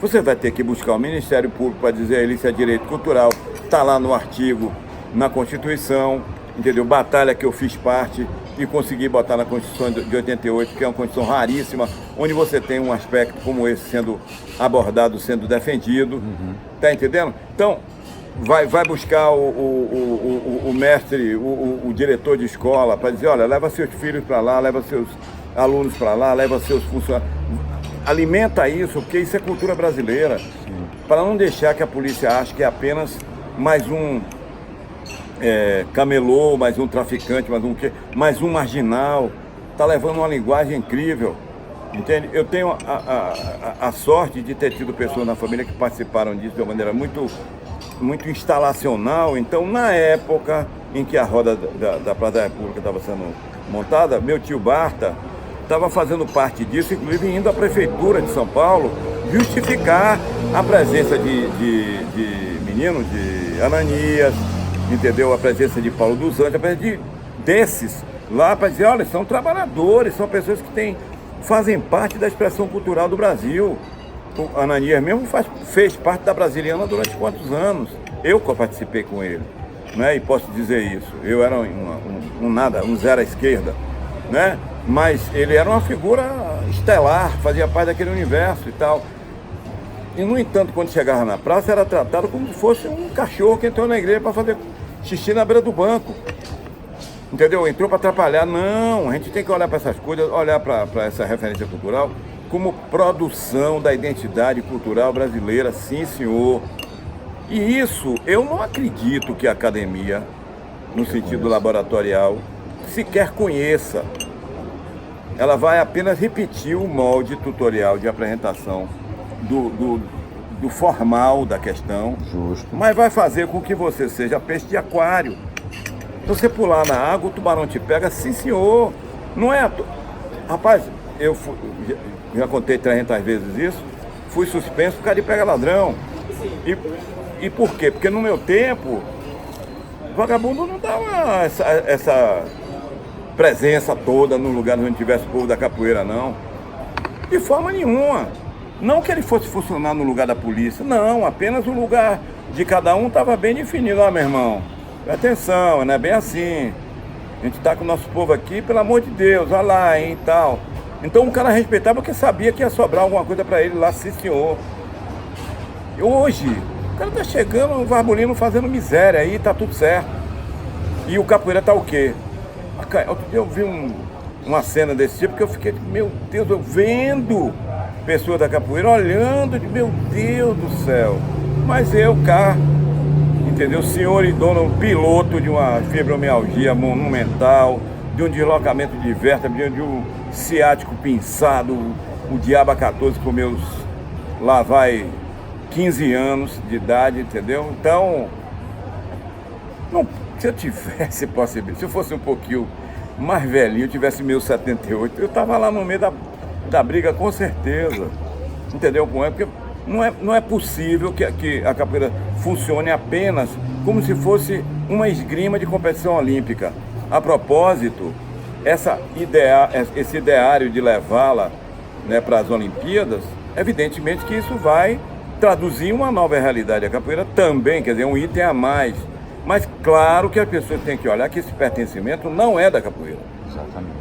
Você vai ter que buscar o Ministério Público para dizer a ele se é direito cultural, está lá no artigo, na Constituição, entendeu? Batalha que eu fiz parte e consegui botar na Constituição de 88, que é uma Constituição raríssima, onde você tem um aspecto como esse sendo abordado, sendo defendido, tá entendendo? Então, vai buscar o mestre, o diretor de escola, para dizer, olha, leva seus filhos para lá, leva seus alunos para lá, leva seus funcionários, alimenta isso, porque isso é cultura brasileira, para não deixar que a polícia ache que é apenas mais um camelô, mais um traficante, mais um marginal. Está levando uma linguagem incrível, entende? Eu tenho a sorte de ter tido pessoas na família que participaram disso de uma maneira muito instalacional. Então, na época em que a roda da Praça da República estava sendo montada, meu tio Barta estava fazendo parte disso, inclusive indo à Prefeitura de São Paulo justificar a presença de meninos, de Ananias, entendeu? A presença de Paulo dos Anjos, a presença desses lá para dizer, olha, são trabalhadores, são pessoas que fazem parte da expressão cultural do Brasil. O Ananias mesmo fez parte da Brasiliana durante quantos anos? Eu participei com ele, né? E posso dizer isso. Eu era um zero à esquerda, né? Mas ele era uma figura estelar, fazia parte daquele universo e tal. E, no entanto, quando chegava na praça, era tratado como se fosse um cachorro que entrou na igreja para fazer xixi na beira do banco. Entendeu? Entrou para atrapalhar. Não, a gente tem que olhar para essas coisas, olhar para essa referência cultural como produção da identidade cultural brasileira, sim, senhor. E isso, eu não acredito que a academia, no sentido laboratorial, sequer conheça. Ela vai apenas repetir o molde tutorial de apresentação do formal da questão. Justo. Mas vai fazer com que você seja peixe de aquário. Se você pular na água, o tubarão te pega, sim, senhor. Não é... Rapaz, eu já contei 300 vezes isso, fui suspenso por causa de pega ladrão. E por quê? Porque no meu tempo, vagabundo não dava essa presença toda no lugar onde tivesse povo da capoeira, não. De forma nenhuma. Não que ele fosse funcionar no lugar da polícia, não, apenas o lugar de cada um estava bem definido. Ó, meu irmão, atenção, não é bem assim. A gente está com o nosso povo aqui, pelo amor de Deus, olha lá, hein, e tal. Então o cara respeitava porque sabia que ia sobrar alguma coisa para ele lá, sim, senhor. E hoje, o cara tá chegando, um varbulino fazendo miséria aí, tá tudo certo. E o capoeira tá o quê? Outro dia eu vi uma cena desse tipo que eu fiquei, meu Deus, eu vendo pessoas da capoeira, olhando, meu Deus do céu. Mas eu cá, entendeu? Senhor e dono, piloto de uma fibromialgia monumental, de um deslocamento de vértebra, de um ciático pinçado, o diabo 14 com meus, lá vai 15 anos de idade, entendeu? Então, não, se eu tivesse possibilidade, se eu fosse um pouquinho mais velhinho, eu tivesse meus 78, eu estava lá no meio da briga com certeza, entendeu? Porque não é possível que a capoeira funcione apenas como se fosse uma esgrima de competição olímpica. A propósito, esse ideário de levá-la, né, para as Olimpíadas, evidentemente que isso vai traduzir uma nova realidade. A capoeira também, quer dizer, um item a mais. Mas claro que as pessoas têm que olhar que esse pertencimento não é da capoeira. Exatamente.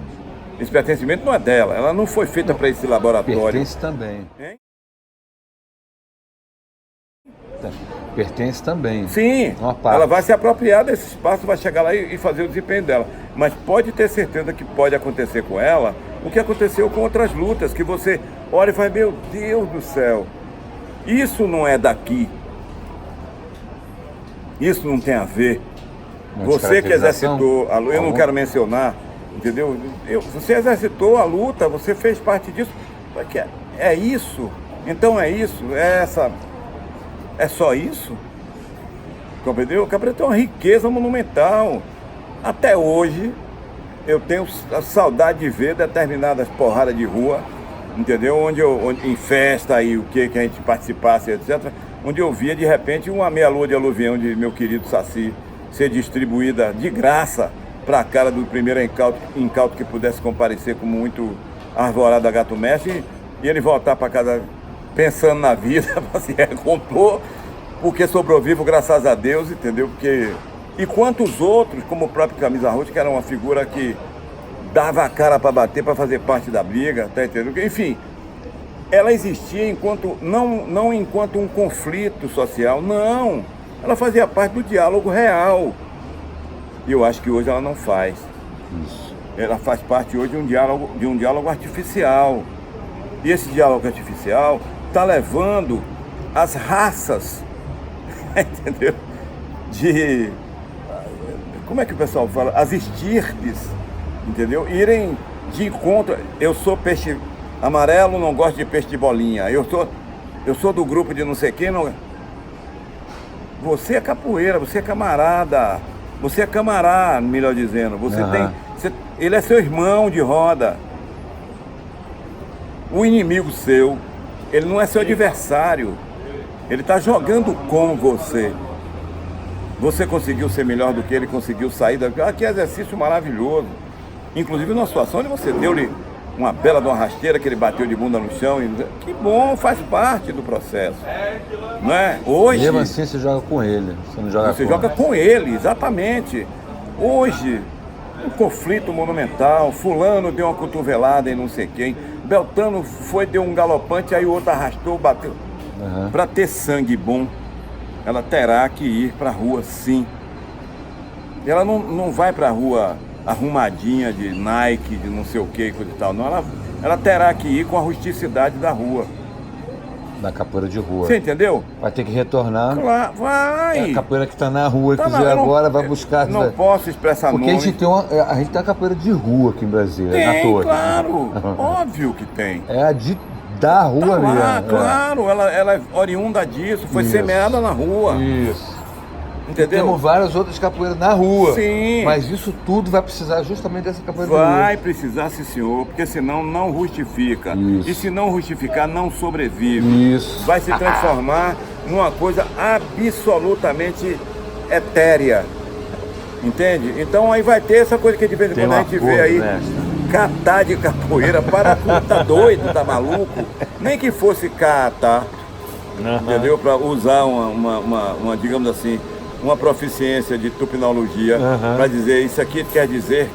Esse pertencimento não é dela, ela não foi feita para esse laboratório. Pertence também. Hein? Pertence também. Sim, Uma parte. ela vai se apropriar desse espaço, vai chegar lá e fazer o desempenho dela. Mas pode ter certeza que pode acontecer com ela o que aconteceu com outras lutas, que você olha e fala, meu Deus do céu, isso não é daqui. Isso não tem a ver. Uma Você que descaracterização? exercitou a luta, eu não quero mencionar, entendeu? Você exercitou a luta, você fez parte disso. Porque é isso, então é isso, é só isso? Compreendeu? O capoeira tem uma riqueza monumental. Até hoje, eu tenho a saudade de ver determinadas porradas de rua, entendeu? Onde em festa aí, o que a gente participasse, etc., onde eu via de repente uma meia-lua de aluvião de meu querido Saci ser distribuída de graça para a cara do primeiro incauto que pudesse comparecer como muito arvorado a gato mestre, e ele voltar para casa pensando na vida, se recompor, porque sobrou vivo, graças a Deus, entendeu? E quantos outros, como o próprio Camisa Roxa, que era uma figura que dava a cara para bater, para fazer parte da briga, tá entendendo? Enfim, ela existia enquanto, não enquanto um conflito social, não. Ela fazia parte do diálogo real. E eu acho que hoje ela não faz. Isso. Ela faz parte hoje de um diálogo artificial. E esse diálogo artificial está levando as raças, entendeu? Como é que o pessoal fala? As estirpes, entendeu? Irem de encontro. Eu sou peixe amarelo, não gosto de peixe de bolinha. Eu sou do grupo de não sei quem. Não... Você é capoeira, você é camarada. Você é camarada, melhor dizendo. Ele é seu irmão de roda. O inimigo seu, ele não é seu adversário. Ele está jogando com você. Você conseguiu ser melhor do que ele conseguiu sair daqui. Que exercício maravilhoso. Inclusive numa situação onde você deu-lhe uma bela de uma rasteira que ele bateu de bunda no chão. Que bom, faz parte do processo. Não é? Hoje... Mesmo assim você joga com ele, você não joga Você com joga com ele, exatamente. Hoje, um conflito monumental, fulano deu uma cotovelada em não sei quem, Beltrano deu um galopante, aí o outro arrastou, bateu. Para ter sangue bom, ela terá que ir para a rua, sim. Ela não vai para a rua arrumadinha de Nike, de não sei o que, coisa e tal, não. Ela terá que ir com a rusticidade da rua. Da capoeira de rua. Você entendeu? Vai ter que retornar. Claro, vai. É a capoeira que está na rua, Tá quiser agora, vai buscar. Não posso expressar porque nome. a gente tem a capoeira de rua aqui em Brasília, na Tem, torre. claro. Óbvio que tem. É a da rua Tá mesmo. lá, claro, ela é oriunda disso, foi Isso. semeada na rua. Isso. Entendeu? Temos várias outras capoeiras na rua. Sim. Mas isso tudo vai precisar justamente dessa capoeira de rua. Vai precisar, sim, senhor, porque senão não justifica. Isso. E se não justificar, não sobrevive. Isso. Vai se transformar numa coisa absolutamente etérea. Entende? Então aí vai ter essa coisa que de vez em Tem quando um a gente vê acordo, aí. né? Catar de capoeira, tá doido, tá maluco? Nem que fosse catar, entendeu? Para usar uma, digamos assim, uma proficiência de tupinologia, para dizer isso aqui quer dizer,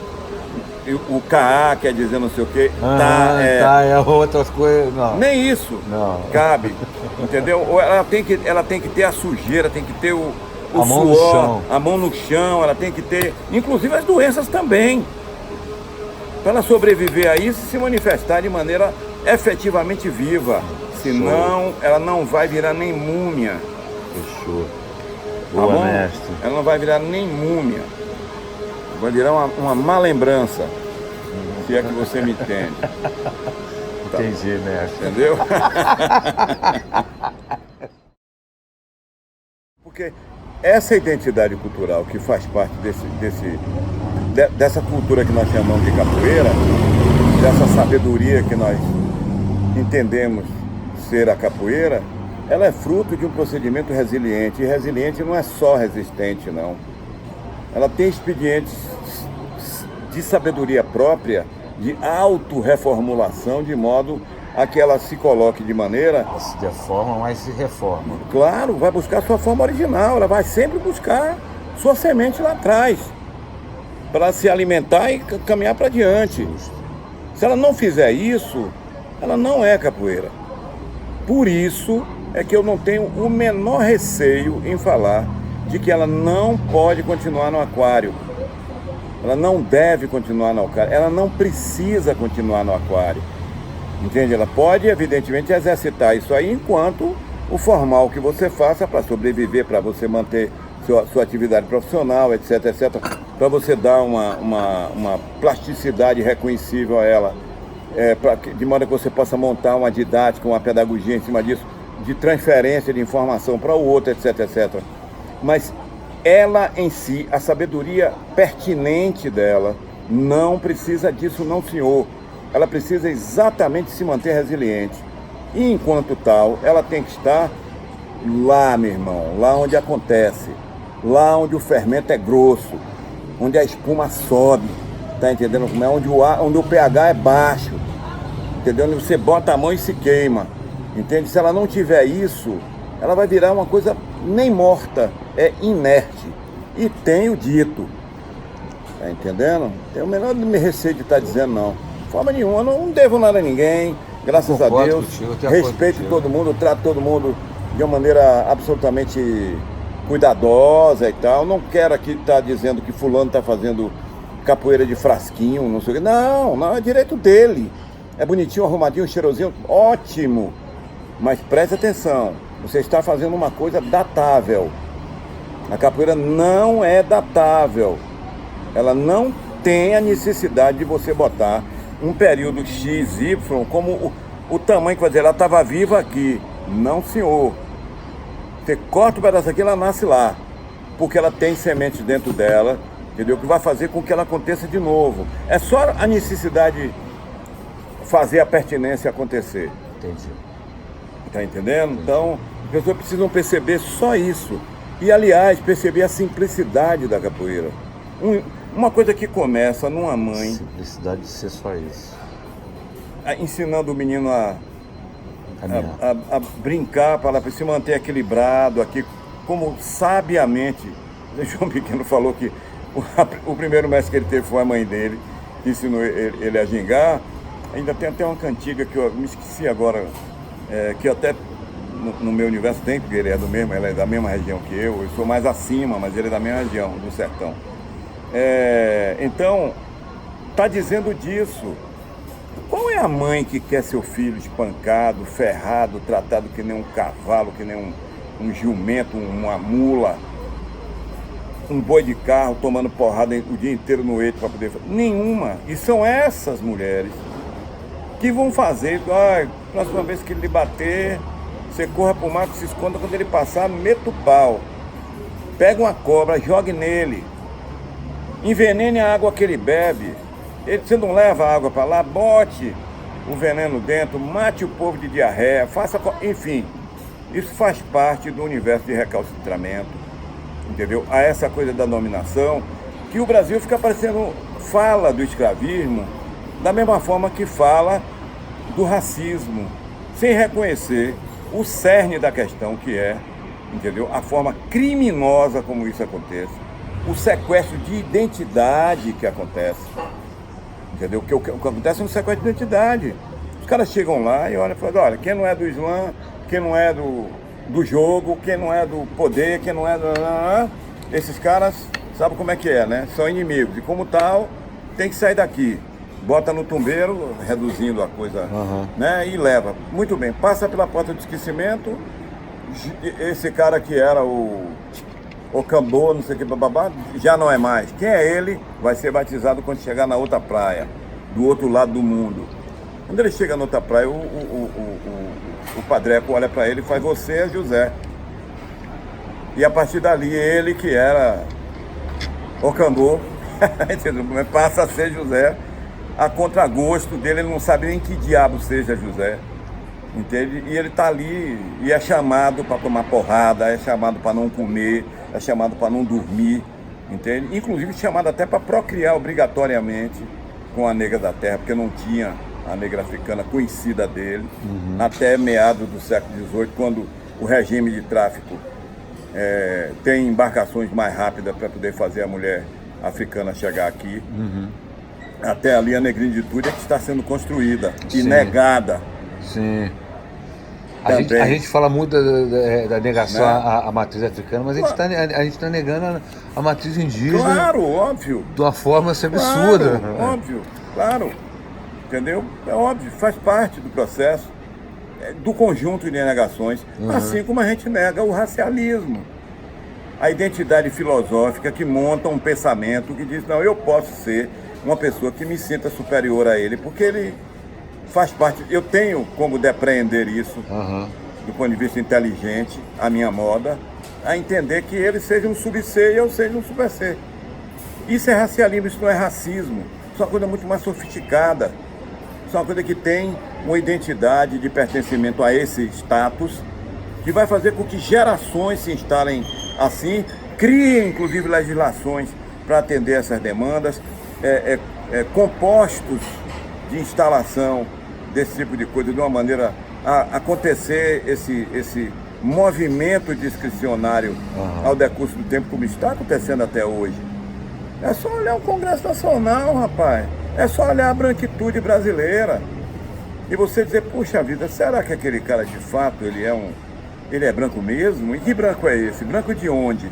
o KA quer dizer não sei o quê, é outras coisas, não. nem isso Não. cabe, entendeu? Ou ela tem que ter a sujeira, tem que ter o A mão no suor, chão. a mão no chão, ela tem que ter, inclusive as doenças também. Para ela sobreviver a isso e se manifestar de maneira efetivamente viva. Senão, ela não vai virar nem múmia. Fechou. Tá Boa, bom? mestre. Ela não vai virar nem múmia. Vai virar uma má lembrança. Se é que você me entende. Entendi, mestre. Entendeu? Porque essa identidade cultural que faz parte dessa cultura que nós chamamos de capoeira, dessa sabedoria que nós entendemos ser a capoeira, ela é fruto de um procedimento resiliente. E resiliente não é só resistente, não. Ela tem expedientes de sabedoria própria, de autorreformulação, de modo a que ela se coloque de maneira... Ela se deforma, mas se reforma. Claro, vai buscar sua forma original, ela vai sempre buscar sua semente lá atrás, para se alimentar e caminhar para diante. Se ela não fizer isso, ela não é capoeira. Por isso é que eu não tenho o menor receio em falar de que ela não pode continuar no aquário. Ela não deve continuar no aquário, ela não precisa continuar no aquário. Entende? Ela pode, evidentemente, exercitar isso aí enquanto o formal que você faça para sobreviver, para você manter sua atividade profissional, etc, etc, para você dar uma plasticidade reconhecível a ela, de modo que você possa montar uma didática, uma pedagogia em cima disso, de transferência de informação para o outro, etc, etc. Mas ela em si, a sabedoria pertinente dela, não precisa disso, não, senhor. Ela precisa exatamente se manter resiliente. E enquanto tal, ela tem que estar lá, meu irmão, lá onde acontece, lá onde o fermento é grosso, onde a espuma sobe, tá entendendo como é? Onde o pH é baixo, entendeu? Onde você bota a mão e se queima, entende? Se ela não tiver isso, ela vai virar uma coisa nem morta, é inerte. E tenho dito, tá entendendo? Tenho o menor receio de estar dizendo não. De forma nenhuma, eu não devo nada a ninguém, graças a Deus, respeito todo mundo, trato todo mundo de uma maneira absolutamente cuidadosa e tal. Não quero aqui estar dizendo que fulano está fazendo capoeira de frasquinho, não sei o que. Não, é direito dele. É bonitinho, arrumadinho, cheirosinho, ótimo. Mas preste atenção, você está fazendo uma coisa datável. A capoeira não é datável. Ela não tem a necessidade de você botar um período XY como o tamanho que vai dizer, ela estava viva aqui. Não, senhor. Você corta o pedaço aqui, ela nasce lá. Porque ela tem sementes dentro dela, entendeu? Que vai fazer com que ela aconteça de novo. É só a necessidade de fazer a pertinência acontecer. Entendi. Tá entendendo? Então, as pessoas precisam perceber só isso. E, aliás, perceber a simplicidade da capoeira. Uma coisa que começa numa mãe... Simplicidade de ser só isso. Ensinando o menino a brincar, para se manter equilibrado aqui, como sabiamente. O João Pequeno falou que o primeiro mestre que ele teve foi a mãe dele, que ensinou ele a gingar. Ainda tem até uma cantiga que eu me esqueci agora, que até no meu universo tem, porque ele é da mesma região que eu sou mais acima, mas ele é da mesma região, do sertão. Então, está dizendo disso. Qual é a mãe que quer seu filho espancado, ferrado, tratado que nem um cavalo, que nem um jumento, uma mula, um boi de carro, tomando porrada o dia inteiro no eito para poder... Nenhuma. E são essas mulheres que vão fazer, próxima vez que ele lhe bater, você corra pro mato, se esconda, quando ele passar, meta o pau. Pega uma cobra, jogue nele. Envenene a água que ele bebe. Você não leva a água para lá, bote o veneno dentro, mate o povo de diarreia, enfim. Isso faz parte do universo de recalcitramento, entendeu? A essa coisa da dominação, que o Brasil fica parecendo, fala do escravismo, da mesma forma que fala do racismo, sem reconhecer o cerne da questão que é, entendeu? A forma criminosa como isso acontece, o sequestro de identidade que acontece, entendeu? O que acontece é um sequestro de identidade. Os caras chegam lá e olham e falam, olha, quem não é do Islã, quem não é do jogo, quem não é do poder, quem não é do... Esses caras, sabem como é que é, né? São inimigos. E como tal, tem que sair daqui. Bota no tumbeiro, reduzindo a coisa, né? E leva. Muito bem, passa pela porta do esquecimento. Esse cara que era o Cambô, não sei o que, bababá, já não é mais. Quem é ele vai ser batizado quando chegar na outra praia. do outro lado do mundo. Quando ele chega na outra praia, o padreco olha para ele e faz: você é José. E a partir dali, ele que era o Cambô, passa a ser José, a contragosto dele, ele não sabe nem que diabo seja José, entende? E ele está ali e é chamado para tomar porrada, é chamado para não comer, é chamado para não dormir, entende? Inclusive chamado até para procriar obrigatoriamente com a negra da terra, porque não tinha a negra africana conhecida dele, até meados do século XVIII, quando o regime de tráfico tem embarcações mais rápidas para poder fazer a mulher africana chegar aqui. Até ali a negritude é que está sendo construída e Sim. negada. Sim. Também. A gente fala muito da negação Né? à matriz africana, mas a gente está negando a matriz indígena Claro, óbvio. de uma forma assim, absurda. Claro, óbvio, claro. Entendeu? É óbvio, faz parte do processo, do conjunto de negações, assim como a gente nega o racialismo. A identidade filosófica que monta um pensamento que diz: não, eu posso ser uma pessoa que me sinta superior a ele, porque ele faz parte, eu tenho como depreender isso, do ponto de vista inteligente, a minha moda, a entender que ele seja um sub-C e eu seja um super-C. Isso é racialismo, isso não é racismo, isso é uma coisa muito mais sofisticada, isso é uma coisa que tem uma identidade de pertencimento a esse status, que vai fazer com que gerações se instalem assim, criem inclusive legislações para atender essas demandas, compostos de instalação desse tipo de coisa, de uma maneira a acontecer esse movimento discricionário ao decurso do tempo, como está acontecendo até hoje. É só olhar o Congresso Nacional, rapaz. É só olhar a branquitude brasileira. E você dizer: puxa vida, será que aquele cara de fato ele é branco mesmo? E que branco é esse? Branco de onde?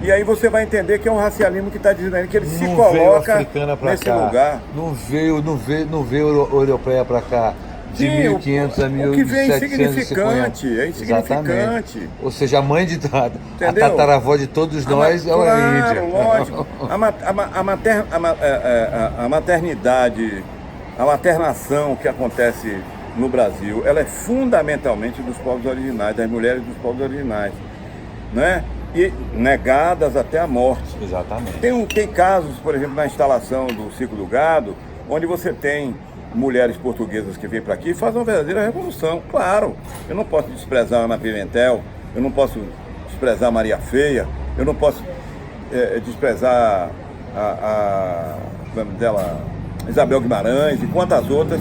E aí você vai entender que é um racialismo que está dizendo que ele se coloca nesse lugar. Não veio europeia para cá. De Sim, 1500 a 1750. o que vem é insignificante, é insignificante. Exatamente. Ou seja, a mãe a Entendeu? tataravó de todos nós é a Índia. Lógico. A maternidade, a maternação que acontece no Brasil, ela é fundamentalmente dos povos originais, das mulheres dos povos originais, né? E negadas até a morte. Exatamente. Tem casos, por exemplo, na instalação do ciclo do gado, onde você tem mulheres portuguesas que vêm para aqui e fazem uma verdadeira revolução. Claro, eu não posso desprezar a Ana Pimentel, eu não posso desprezar a Maria Feia, eu não posso desprezar o nome dela, Isabel Guimarães e quantas outras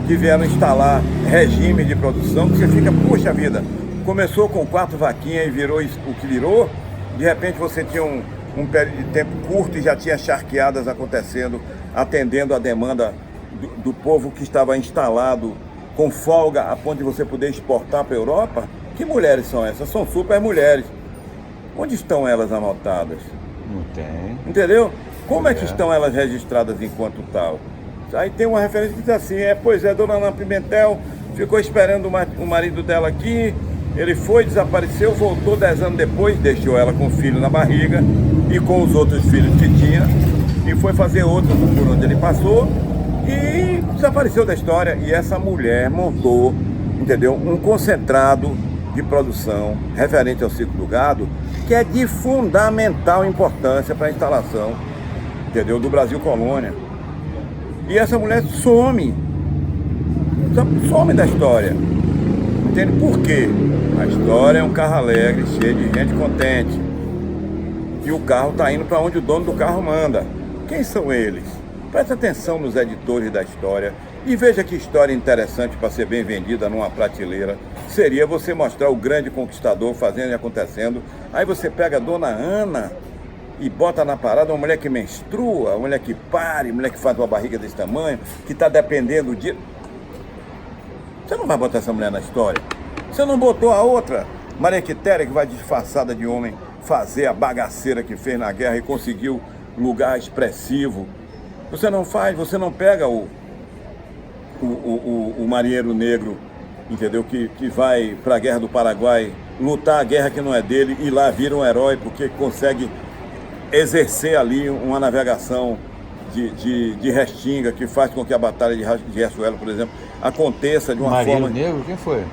que vieram instalar regimes de produção que você fica: puxa vida, começou com 4 vaquinhas e virou o que virou. De repente você tinha um período de tempo curto e já tinha charqueadas acontecendo, atendendo a demanda do povo que estava instalado com folga a ponto de você poder exportar para a Europa. Que mulheres são essas? São super mulheres. Onde estão elas anotadas? Não tem. Entendeu? Como é que estão elas registradas enquanto tal? Aí tem uma referência que diz assim: pois é, dona Ana Pimentel ficou esperando o marido dela aqui, ele foi, desapareceu, voltou 10 anos depois, deixou ela com o filho na barriga e com os outros filhos que tinha, e foi fazer outro por onde ele passou e desapareceu da história. E essa mulher montou, entendeu, um concentrado de produção referente ao ciclo do gado, que é de fundamental importância para a instalação, entendeu, do Brasil colônia. E essa mulher some da história. Entende por quê? A história é um carro alegre, cheio de gente contente, e o carro está indo para onde o dono do carro manda. Quem são eles? Presta atenção nos editores da história e veja que história interessante para ser bem vendida numa prateleira seria você mostrar o grande conquistador fazendo e acontecendo. Aí você pega a dona Ana e bota na parada uma mulher que menstrua, uma mulher que pare, uma mulher que faz uma barriga desse tamanho, que está dependendo de... Você não vai botar essa mulher na história. Você não botou a outra, Maria Quitéria, que vai disfarçada de homem fazer a bagaceira que fez na guerra e conseguiu lugar expressivo. Você não faz, você não pega o marinheiro negro, entendeu? Que vai para a guerra do Paraguai, lutar a guerra que não é dele e lá vira um herói porque consegue exercer ali uma navegação de Restinga, que faz com que a Batalha de Riachuelo, por exemplo, aconteça de uma Marinho forma... Negro, quem foi?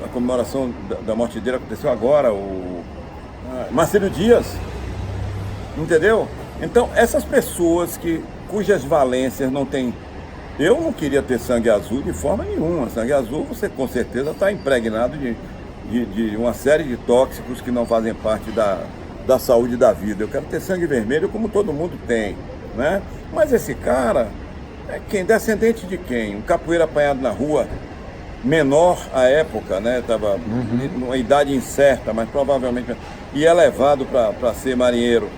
A comemoração da morte dele aconteceu agora, Marcílio Dias, entendeu? Então, essas pessoas cujas valências não têm... Eu não queria ter sangue azul de forma nenhuma. Sangue azul, você com certeza está impregnado de uma série de tóxicos que não fazem parte da saúde da vida. Eu quero ter sangue vermelho como todo mundo tem, né? Mas esse cara é quem? Descendente de quem? Um capoeira apanhado na rua, menor à época, né? Estava numa idade incerta, mas provavelmente... E é levado para ser marinheiro,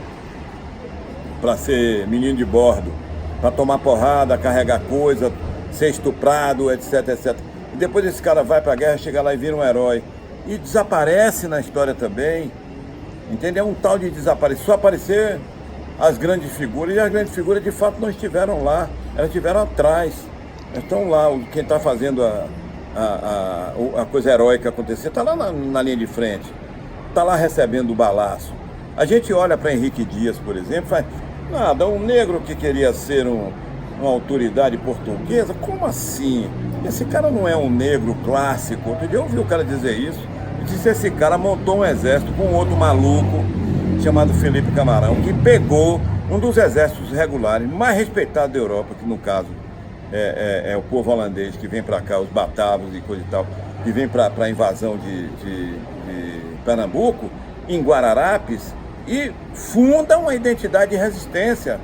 para ser menino de bordo, para tomar porrada, carregar coisa, ser estuprado, etc, etc. E depois esse cara vai para a guerra, chega lá e vira um herói. E desaparece na história também, entendeu? É um tal de desaparecer, só aparecer as grandes figuras, e as grandes figuras de fato não estiveram lá, elas estiveram atrás. Elas estão lá, quem está fazendo a coisa heróica acontecer, está lá na linha de frente, está lá recebendo o balaço. A gente olha para Henrique Dias, por exemplo, faz, nada, um negro que queria ser uma autoridade portuguesa, como assim? Esse cara não é um negro clássico. Outro dia eu ouvi o cara dizer isso, e disse: esse cara montou um exército com outro maluco chamado Felipe Camarão, que pegou um dos exércitos regulares mais respeitados da Europa, que no caso é o povo holandês, que vem para cá, os batavos e coisa e tal, que vem para a invasão de Pernambuco, em Guararapes, e funda uma identidade de resistência,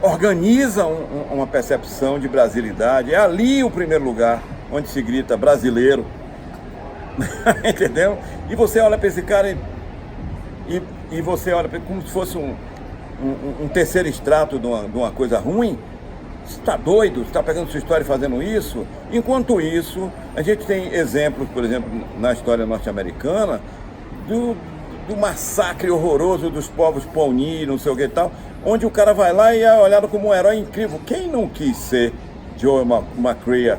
organiza uma percepção de brasilidade. É ali o primeiro lugar onde se grita brasileiro, entendeu? E você olha para esse cara e você olha como se fosse um terceiro extrato de uma coisa ruim. Você está doido? Você está pegando sua história e fazendo isso? Enquanto isso, a gente tem exemplos, por exemplo, na história norte-americana, do massacre horroroso dos povos Pawnee, não sei o que e tal, onde o cara vai lá e é olhado como um herói incrível. Quem não quis ser Joe McCrea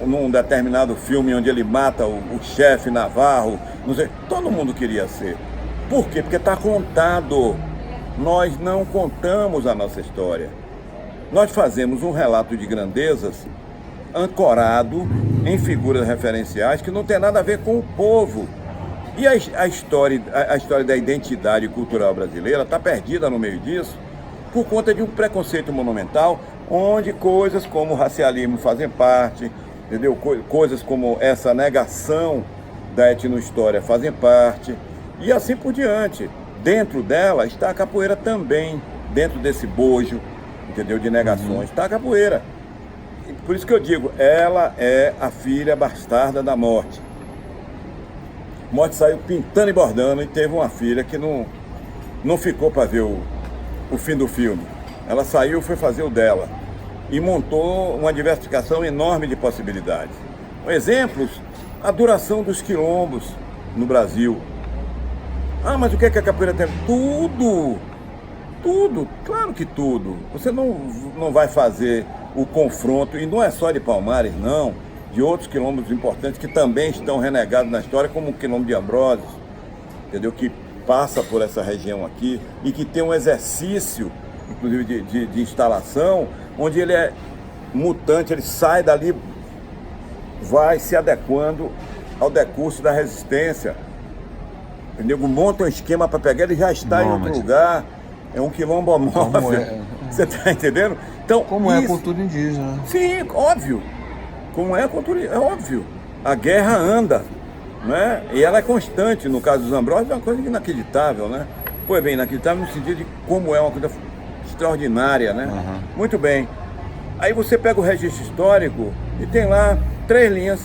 num determinado filme onde ele mata o chefe Navarro, não sei, todo mundo queria ser. Por quê? Porque está contado. Nós não contamos a nossa história. Nós fazemos um relato de grandezas ancorado em figuras referenciais que não tem nada a ver com o povo. E a história da identidade cultural brasileira está perdida no meio disso por conta de um preconceito monumental, onde coisas como o racialismo fazem parte, entendeu? Coisas como essa negação da etnohistória fazem parte, e assim por diante. Dentro dela está a capoeira também, dentro desse bojo, entendeu? De negações, está a capoeira. E por isso que eu digo, ela é a filha bastarda da morte. Morte saiu pintando e bordando e teve uma filha que não ficou para ver o fim do filme. Ela saiu e foi fazer o dela. E montou uma diversificação enorme de possibilidades. Exemplos, a duração dos quilombos no Brasil. Ah, mas o que é que a capoeira tem? Tudo! Tudo, claro que tudo. Você não vai fazer o confronto, e não é só de Palmares, não, de outros quilombos importantes que também estão renegados na história, como o quilombo de Ambrósios, entendeu? Que passa por essa região aqui e que tem um exercício, inclusive de instalação, onde ele é mutante, ele sai dali, vai se adequando ao decurso da resistência. Entendeu? Monta um esquema para pegar, ele já está em outro lugar. É um quilombo móvel. Você está entendendo? Então, como é a cultura indígena. Sim, óbvio. Como é a cultura, é óbvio. A guerra anda, né? E ela é constante. No caso dos Ambrósios, é uma coisa inacreditável, né? Pois bem, inacreditável no sentido de como é uma coisa extraordinária, né? Muito bem. Aí você pega o registro histórico e tem lá 3 linhas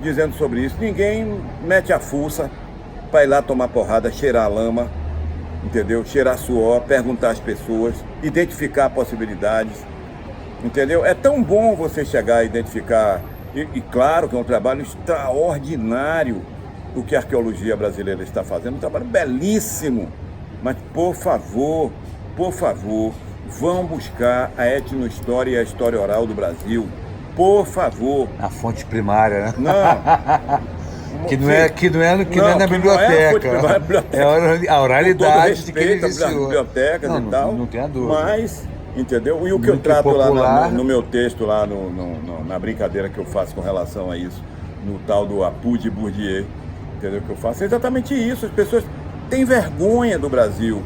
dizendo sobre isso. Ninguém mete a fuça para ir lá tomar porrada, cheirar a lama, entendeu? Cheirar suor, perguntar às pessoas, identificar possibilidades, entendeu? É tão bom você chegar a identificar, e claro que é um trabalho extraordinário o que a arqueologia brasileira está fazendo, um trabalho belíssimo, mas por favor, vão buscar a etnohistória e a história oral do Brasil, por favor. A fonte primária, né? Não. Que não é, que não é, que não é na que biblioteca. Não é a biblioteca. É a oralidade de que ele respeito às iniciou. bibliotecas Não, e tal. não tem a dúvida. Mas, entendeu? E o que eu Muito trato lá popular. no meu texto, lá na brincadeira que eu faço com relação a isso, no tal do Apu de Bourdieu, entendeu? Que eu faço é exatamente isso. As pessoas têm vergonha do Brasil.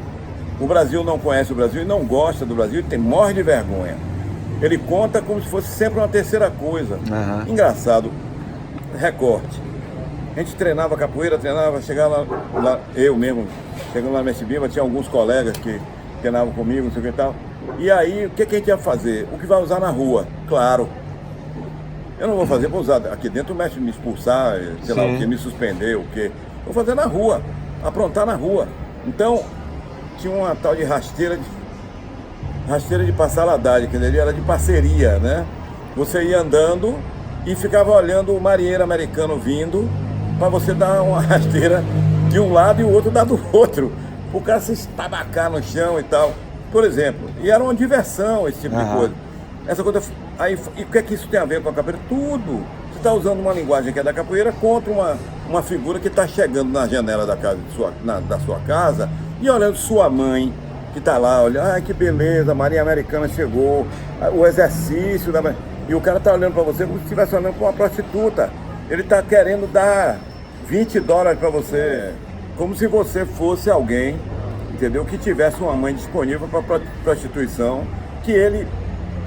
O Brasil não conhece o Brasil e não gosta do Brasil e morre de vergonha. Ele conta como se fosse sempre uma terceira coisa. Aham. Engraçado. Recorte. A gente treinava capoeira, chegava lá, eu mesmo, chegando lá na Mestre Bimba, tinha alguns colegas que treinavam comigo, não sei o que e tal. E aí, o que a gente ia fazer? O que vai usar na rua? Claro. Eu não vou fazer para usar aqui dentro, o mestre me expulsar, sei lá o que, me suspender, o que. Vou fazer na rua, aprontar na rua. Então, tinha uma tal de rasteira de passaladade, que ele era de parceria, né? Você ia andando e ficava olhando o marinheiro americano vindo para você dar uma rasteira de um lado e o outro dar do outro. O cara se estabacar no chão e tal. Por exemplo, e era uma diversão esse tipo de coisa. Essa coisa. Aí, e o que é que isso tem a ver com a capoeira? Tudo. Você está usando uma linguagem que é da capoeira contra uma figura que está chegando na janela da sua casa e olhando sua mãe, que está lá, olha, ai que beleza, a Marinha Americana chegou, o exercício da... E o cara está olhando para você como se estivesse olhando para uma prostituta. Ele está querendo dar $20 para você, como se você fosse alguém, entendeu? Que tivesse uma mãe disponível para prostituição, que ele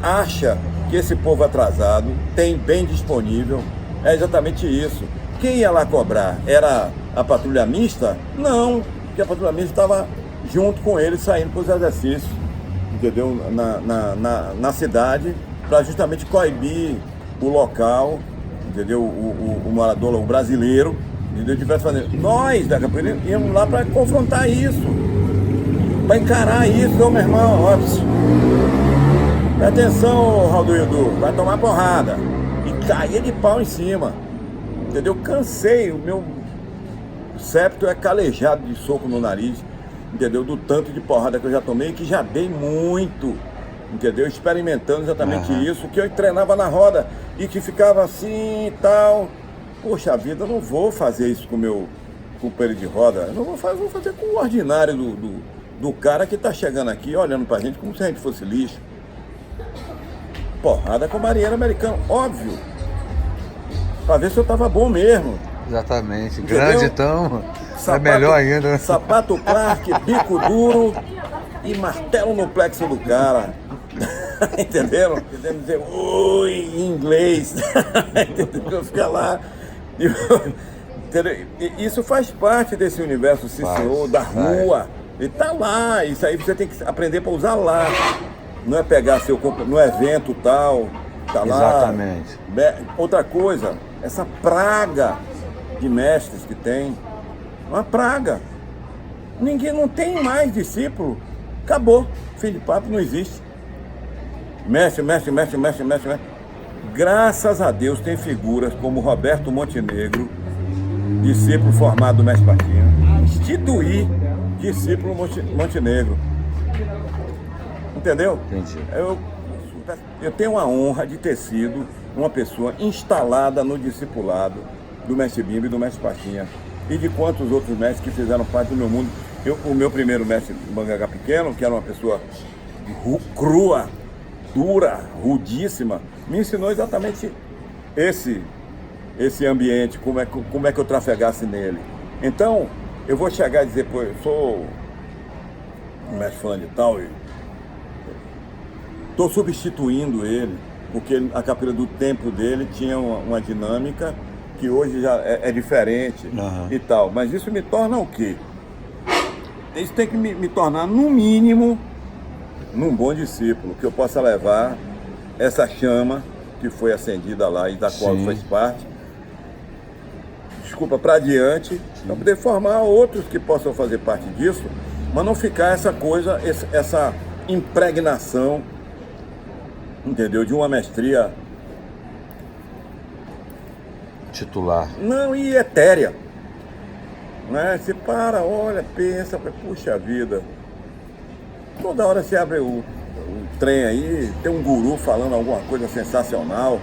acha que esse povo atrasado tem bem disponível. É exatamente isso. Quem ia lá cobrar? Era a patrulha mista? Não, porque a patrulha mista estava junto com ele, saindo para os exercícios, entendeu? Na cidade, para justamente coibir o local, entendeu? O morador, o brasileiro, entendeu? Tivesse fazendo. Nós da capoeira íamos lá para confrontar isso, para encarar isso. Ô meu irmão, ó, presta atenção, Ralduildo, vai tomar porrada. E caía de pau em cima, entendeu? Cansei, o meu septo é calejado de soco no nariz, entendeu? Do tanto de porrada que eu já tomei, que já dei muito, entendeu? Experimentando exatamente isso, que eu treinava na roda e que ficava assim e tal. Poxa vida, eu não vou fazer isso com o meu companheiro de roda, eu não vou fazer com o ordinário do cara que tá chegando aqui olhando pra gente como se a gente fosse lixo. Porrada com o marinheiro americano, óbvio. Pra ver se eu tava bom mesmo. Exatamente. Entendeu? Grande então, Sapato, é melhor ainda. Sapato Clark, bico duro e martelo no plexo do cara. Entenderam? Entendeu? Dizer oi em inglês. Entendeu? Fica lá. E isso faz parte desse universo CCO, da rua. E tá lá. Isso aí você tem que aprender para usar lá. Não é pegar seu corpo no evento tal. Tá lá. Exatamente. Outra coisa, essa praga de mestres que tem. Uma praga. Ninguém não tem mais discípulo. Acabou. Fim de papo não existe. Mestre. Graças a Deus tem figuras como Roberto Montenegro, discípulo formado do Mestre Patinha, instituir discípulo Montenegro. Entendeu? Entendi. Eu tenho a honra de ter sido uma pessoa instalada no discipulado do Mestre Bimba e do Mestre Patinha e de quantos outros mestres que fizeram parte do meu mundo. O meu primeiro mestre Mangagá Pequeno, que era uma pessoa crua, dura, rudíssima, me ensinou exatamente esse ambiente, como é que eu trafegasse nele. Então, eu vou chegar e dizer, pô, eu sou um mestre fulano de tal e estou substituindo ele, porque a capoeira do tempo dele tinha uma dinâmica que hoje já é diferente e tal. Mas isso me torna o quê? Isso tem que me tornar, no mínimo, num bom discípulo, que eu possa levar essa chama que foi acendida lá e da qual faz parte, para adiante, para poder formar outros que possam fazer parte disso, mas não ficar essa coisa, essa impregnação, entendeu, de uma mestria Titular. não, e etérea, né? Você para, olha, pensa, puxa vida, toda hora você abre o trem aí, tem um guru falando alguma coisa sensacional,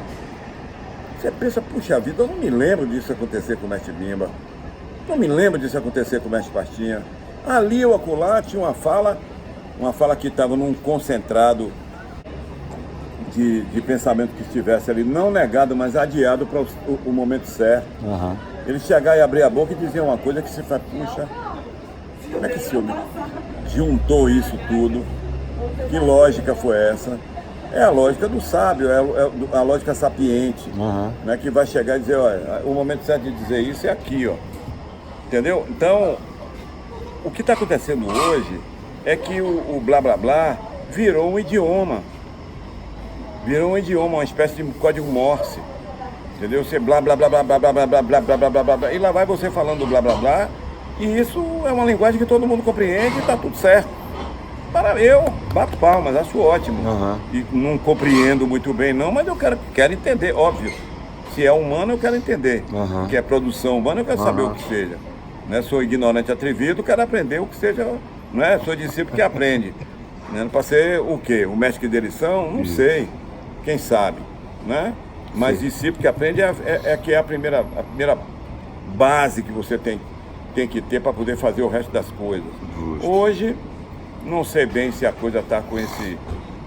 Você pensa, puxa vida, eu não me lembro disso acontecer com o mestre Bimba. Não me lembro disso acontecer com o mestre Pastinha. Ali ou acolá tinha uma fala que estava num concentrado de pensamento que estivesse ali, não negado, mas adiado para o momento certo. Aham. Ele chegar e abrir a boca e dizer uma coisa que você fala, puxa, como é que esse homem juntou isso tudo? Que lógica foi essa? É a lógica do sábio, é a lógica sapiente, né, que vai chegar e dizer, olha, o momento certo de dizer isso é aqui, ó. Entendeu? Então, o que está acontecendo hoje é que o blá blá blá virou um idioma. Virou um idioma, uma espécie de código Morse. Entendeu? Você blá blá blá blá blá blá blá blá blá blá blá blá blá blá, e lá vai você falando blá blá blá, e isso é uma linguagem que todo mundo compreende e está tudo certo. Para eu, bato palmas, acho ótimo. E não compreendo muito bem não, mas eu quero entender, óbvio. Se é humano eu quero entender. Que é produção humana eu quero saber o que seja. Né? Sou ignorante atrevido, quero aprender o que seja, não é? Sou discípulo que aprende. Né? Para ser o quê? O mestre de lição? Não sei. Quem sabe, né? Mas discípulo que aprende é a primeira base que você tem que ter para poder fazer o resto das coisas. Hoje, não sei bem se a coisa está com esse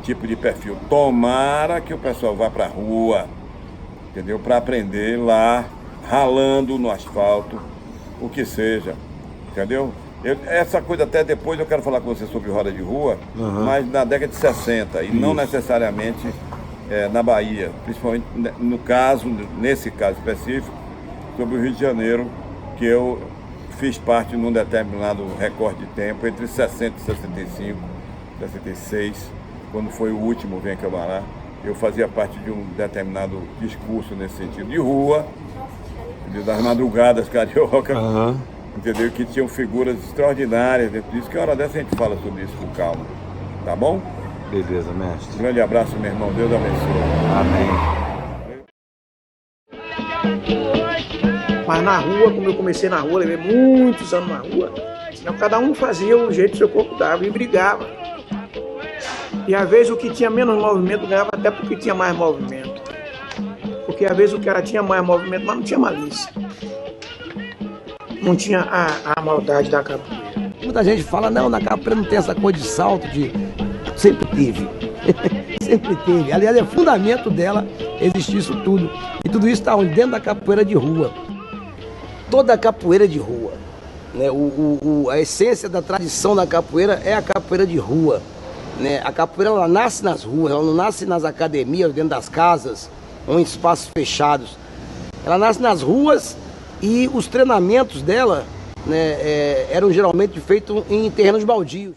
tipo de perfil. Tomara que o pessoal vá para a rua, entendeu? Para aprender lá, ralando no asfalto, o que seja, entendeu? Essa coisa até depois eu quero falar com você sobre roda de rua, mas na década de 60 e não necessariamente na Bahia, principalmente nesse caso específico, sobre o Rio de Janeiro, que eu fiz parte num determinado recorde de tempo, entre 60 e 65, 66, quando foi o último Vem Camará, eu fazia parte de um determinado discurso nesse sentido, de rua, das madrugadas carioca, entendeu? Que tinham figuras extraordinárias dentro disso, que hora dessa a gente fala sobre isso com calma, tá bom? Beleza, mestre. Grande abraço, meu irmão, Deus abençoe. Amém. Mas na rua, como eu comecei na rua, levei muitos anos na rua, então cada um fazia o jeito que seu corpo dava e brigava. E às vezes o que tinha menos movimento ganhava até porque tinha mais movimento. Porque às vezes o cara tinha mais movimento, mas não tinha malícia. Não tinha a maldade da capoeira. Muita gente fala, não, na capoeira não tem essa coisa de salto, sempre teve. Sempre teve. Aliás, é fundamento dela existir isso tudo. E tudo isso está dentro da capoeira de rua. Toda a capoeira de rua, né? A essência da tradição da capoeira é a capoeira de rua, né? A capoeira ela nasce nas ruas, ela não nasce nas academias, dentro das casas ou em espaços fechados. Ela nasce nas ruas e os treinamentos dela, né, eram geralmente feitos em terrenos baldios.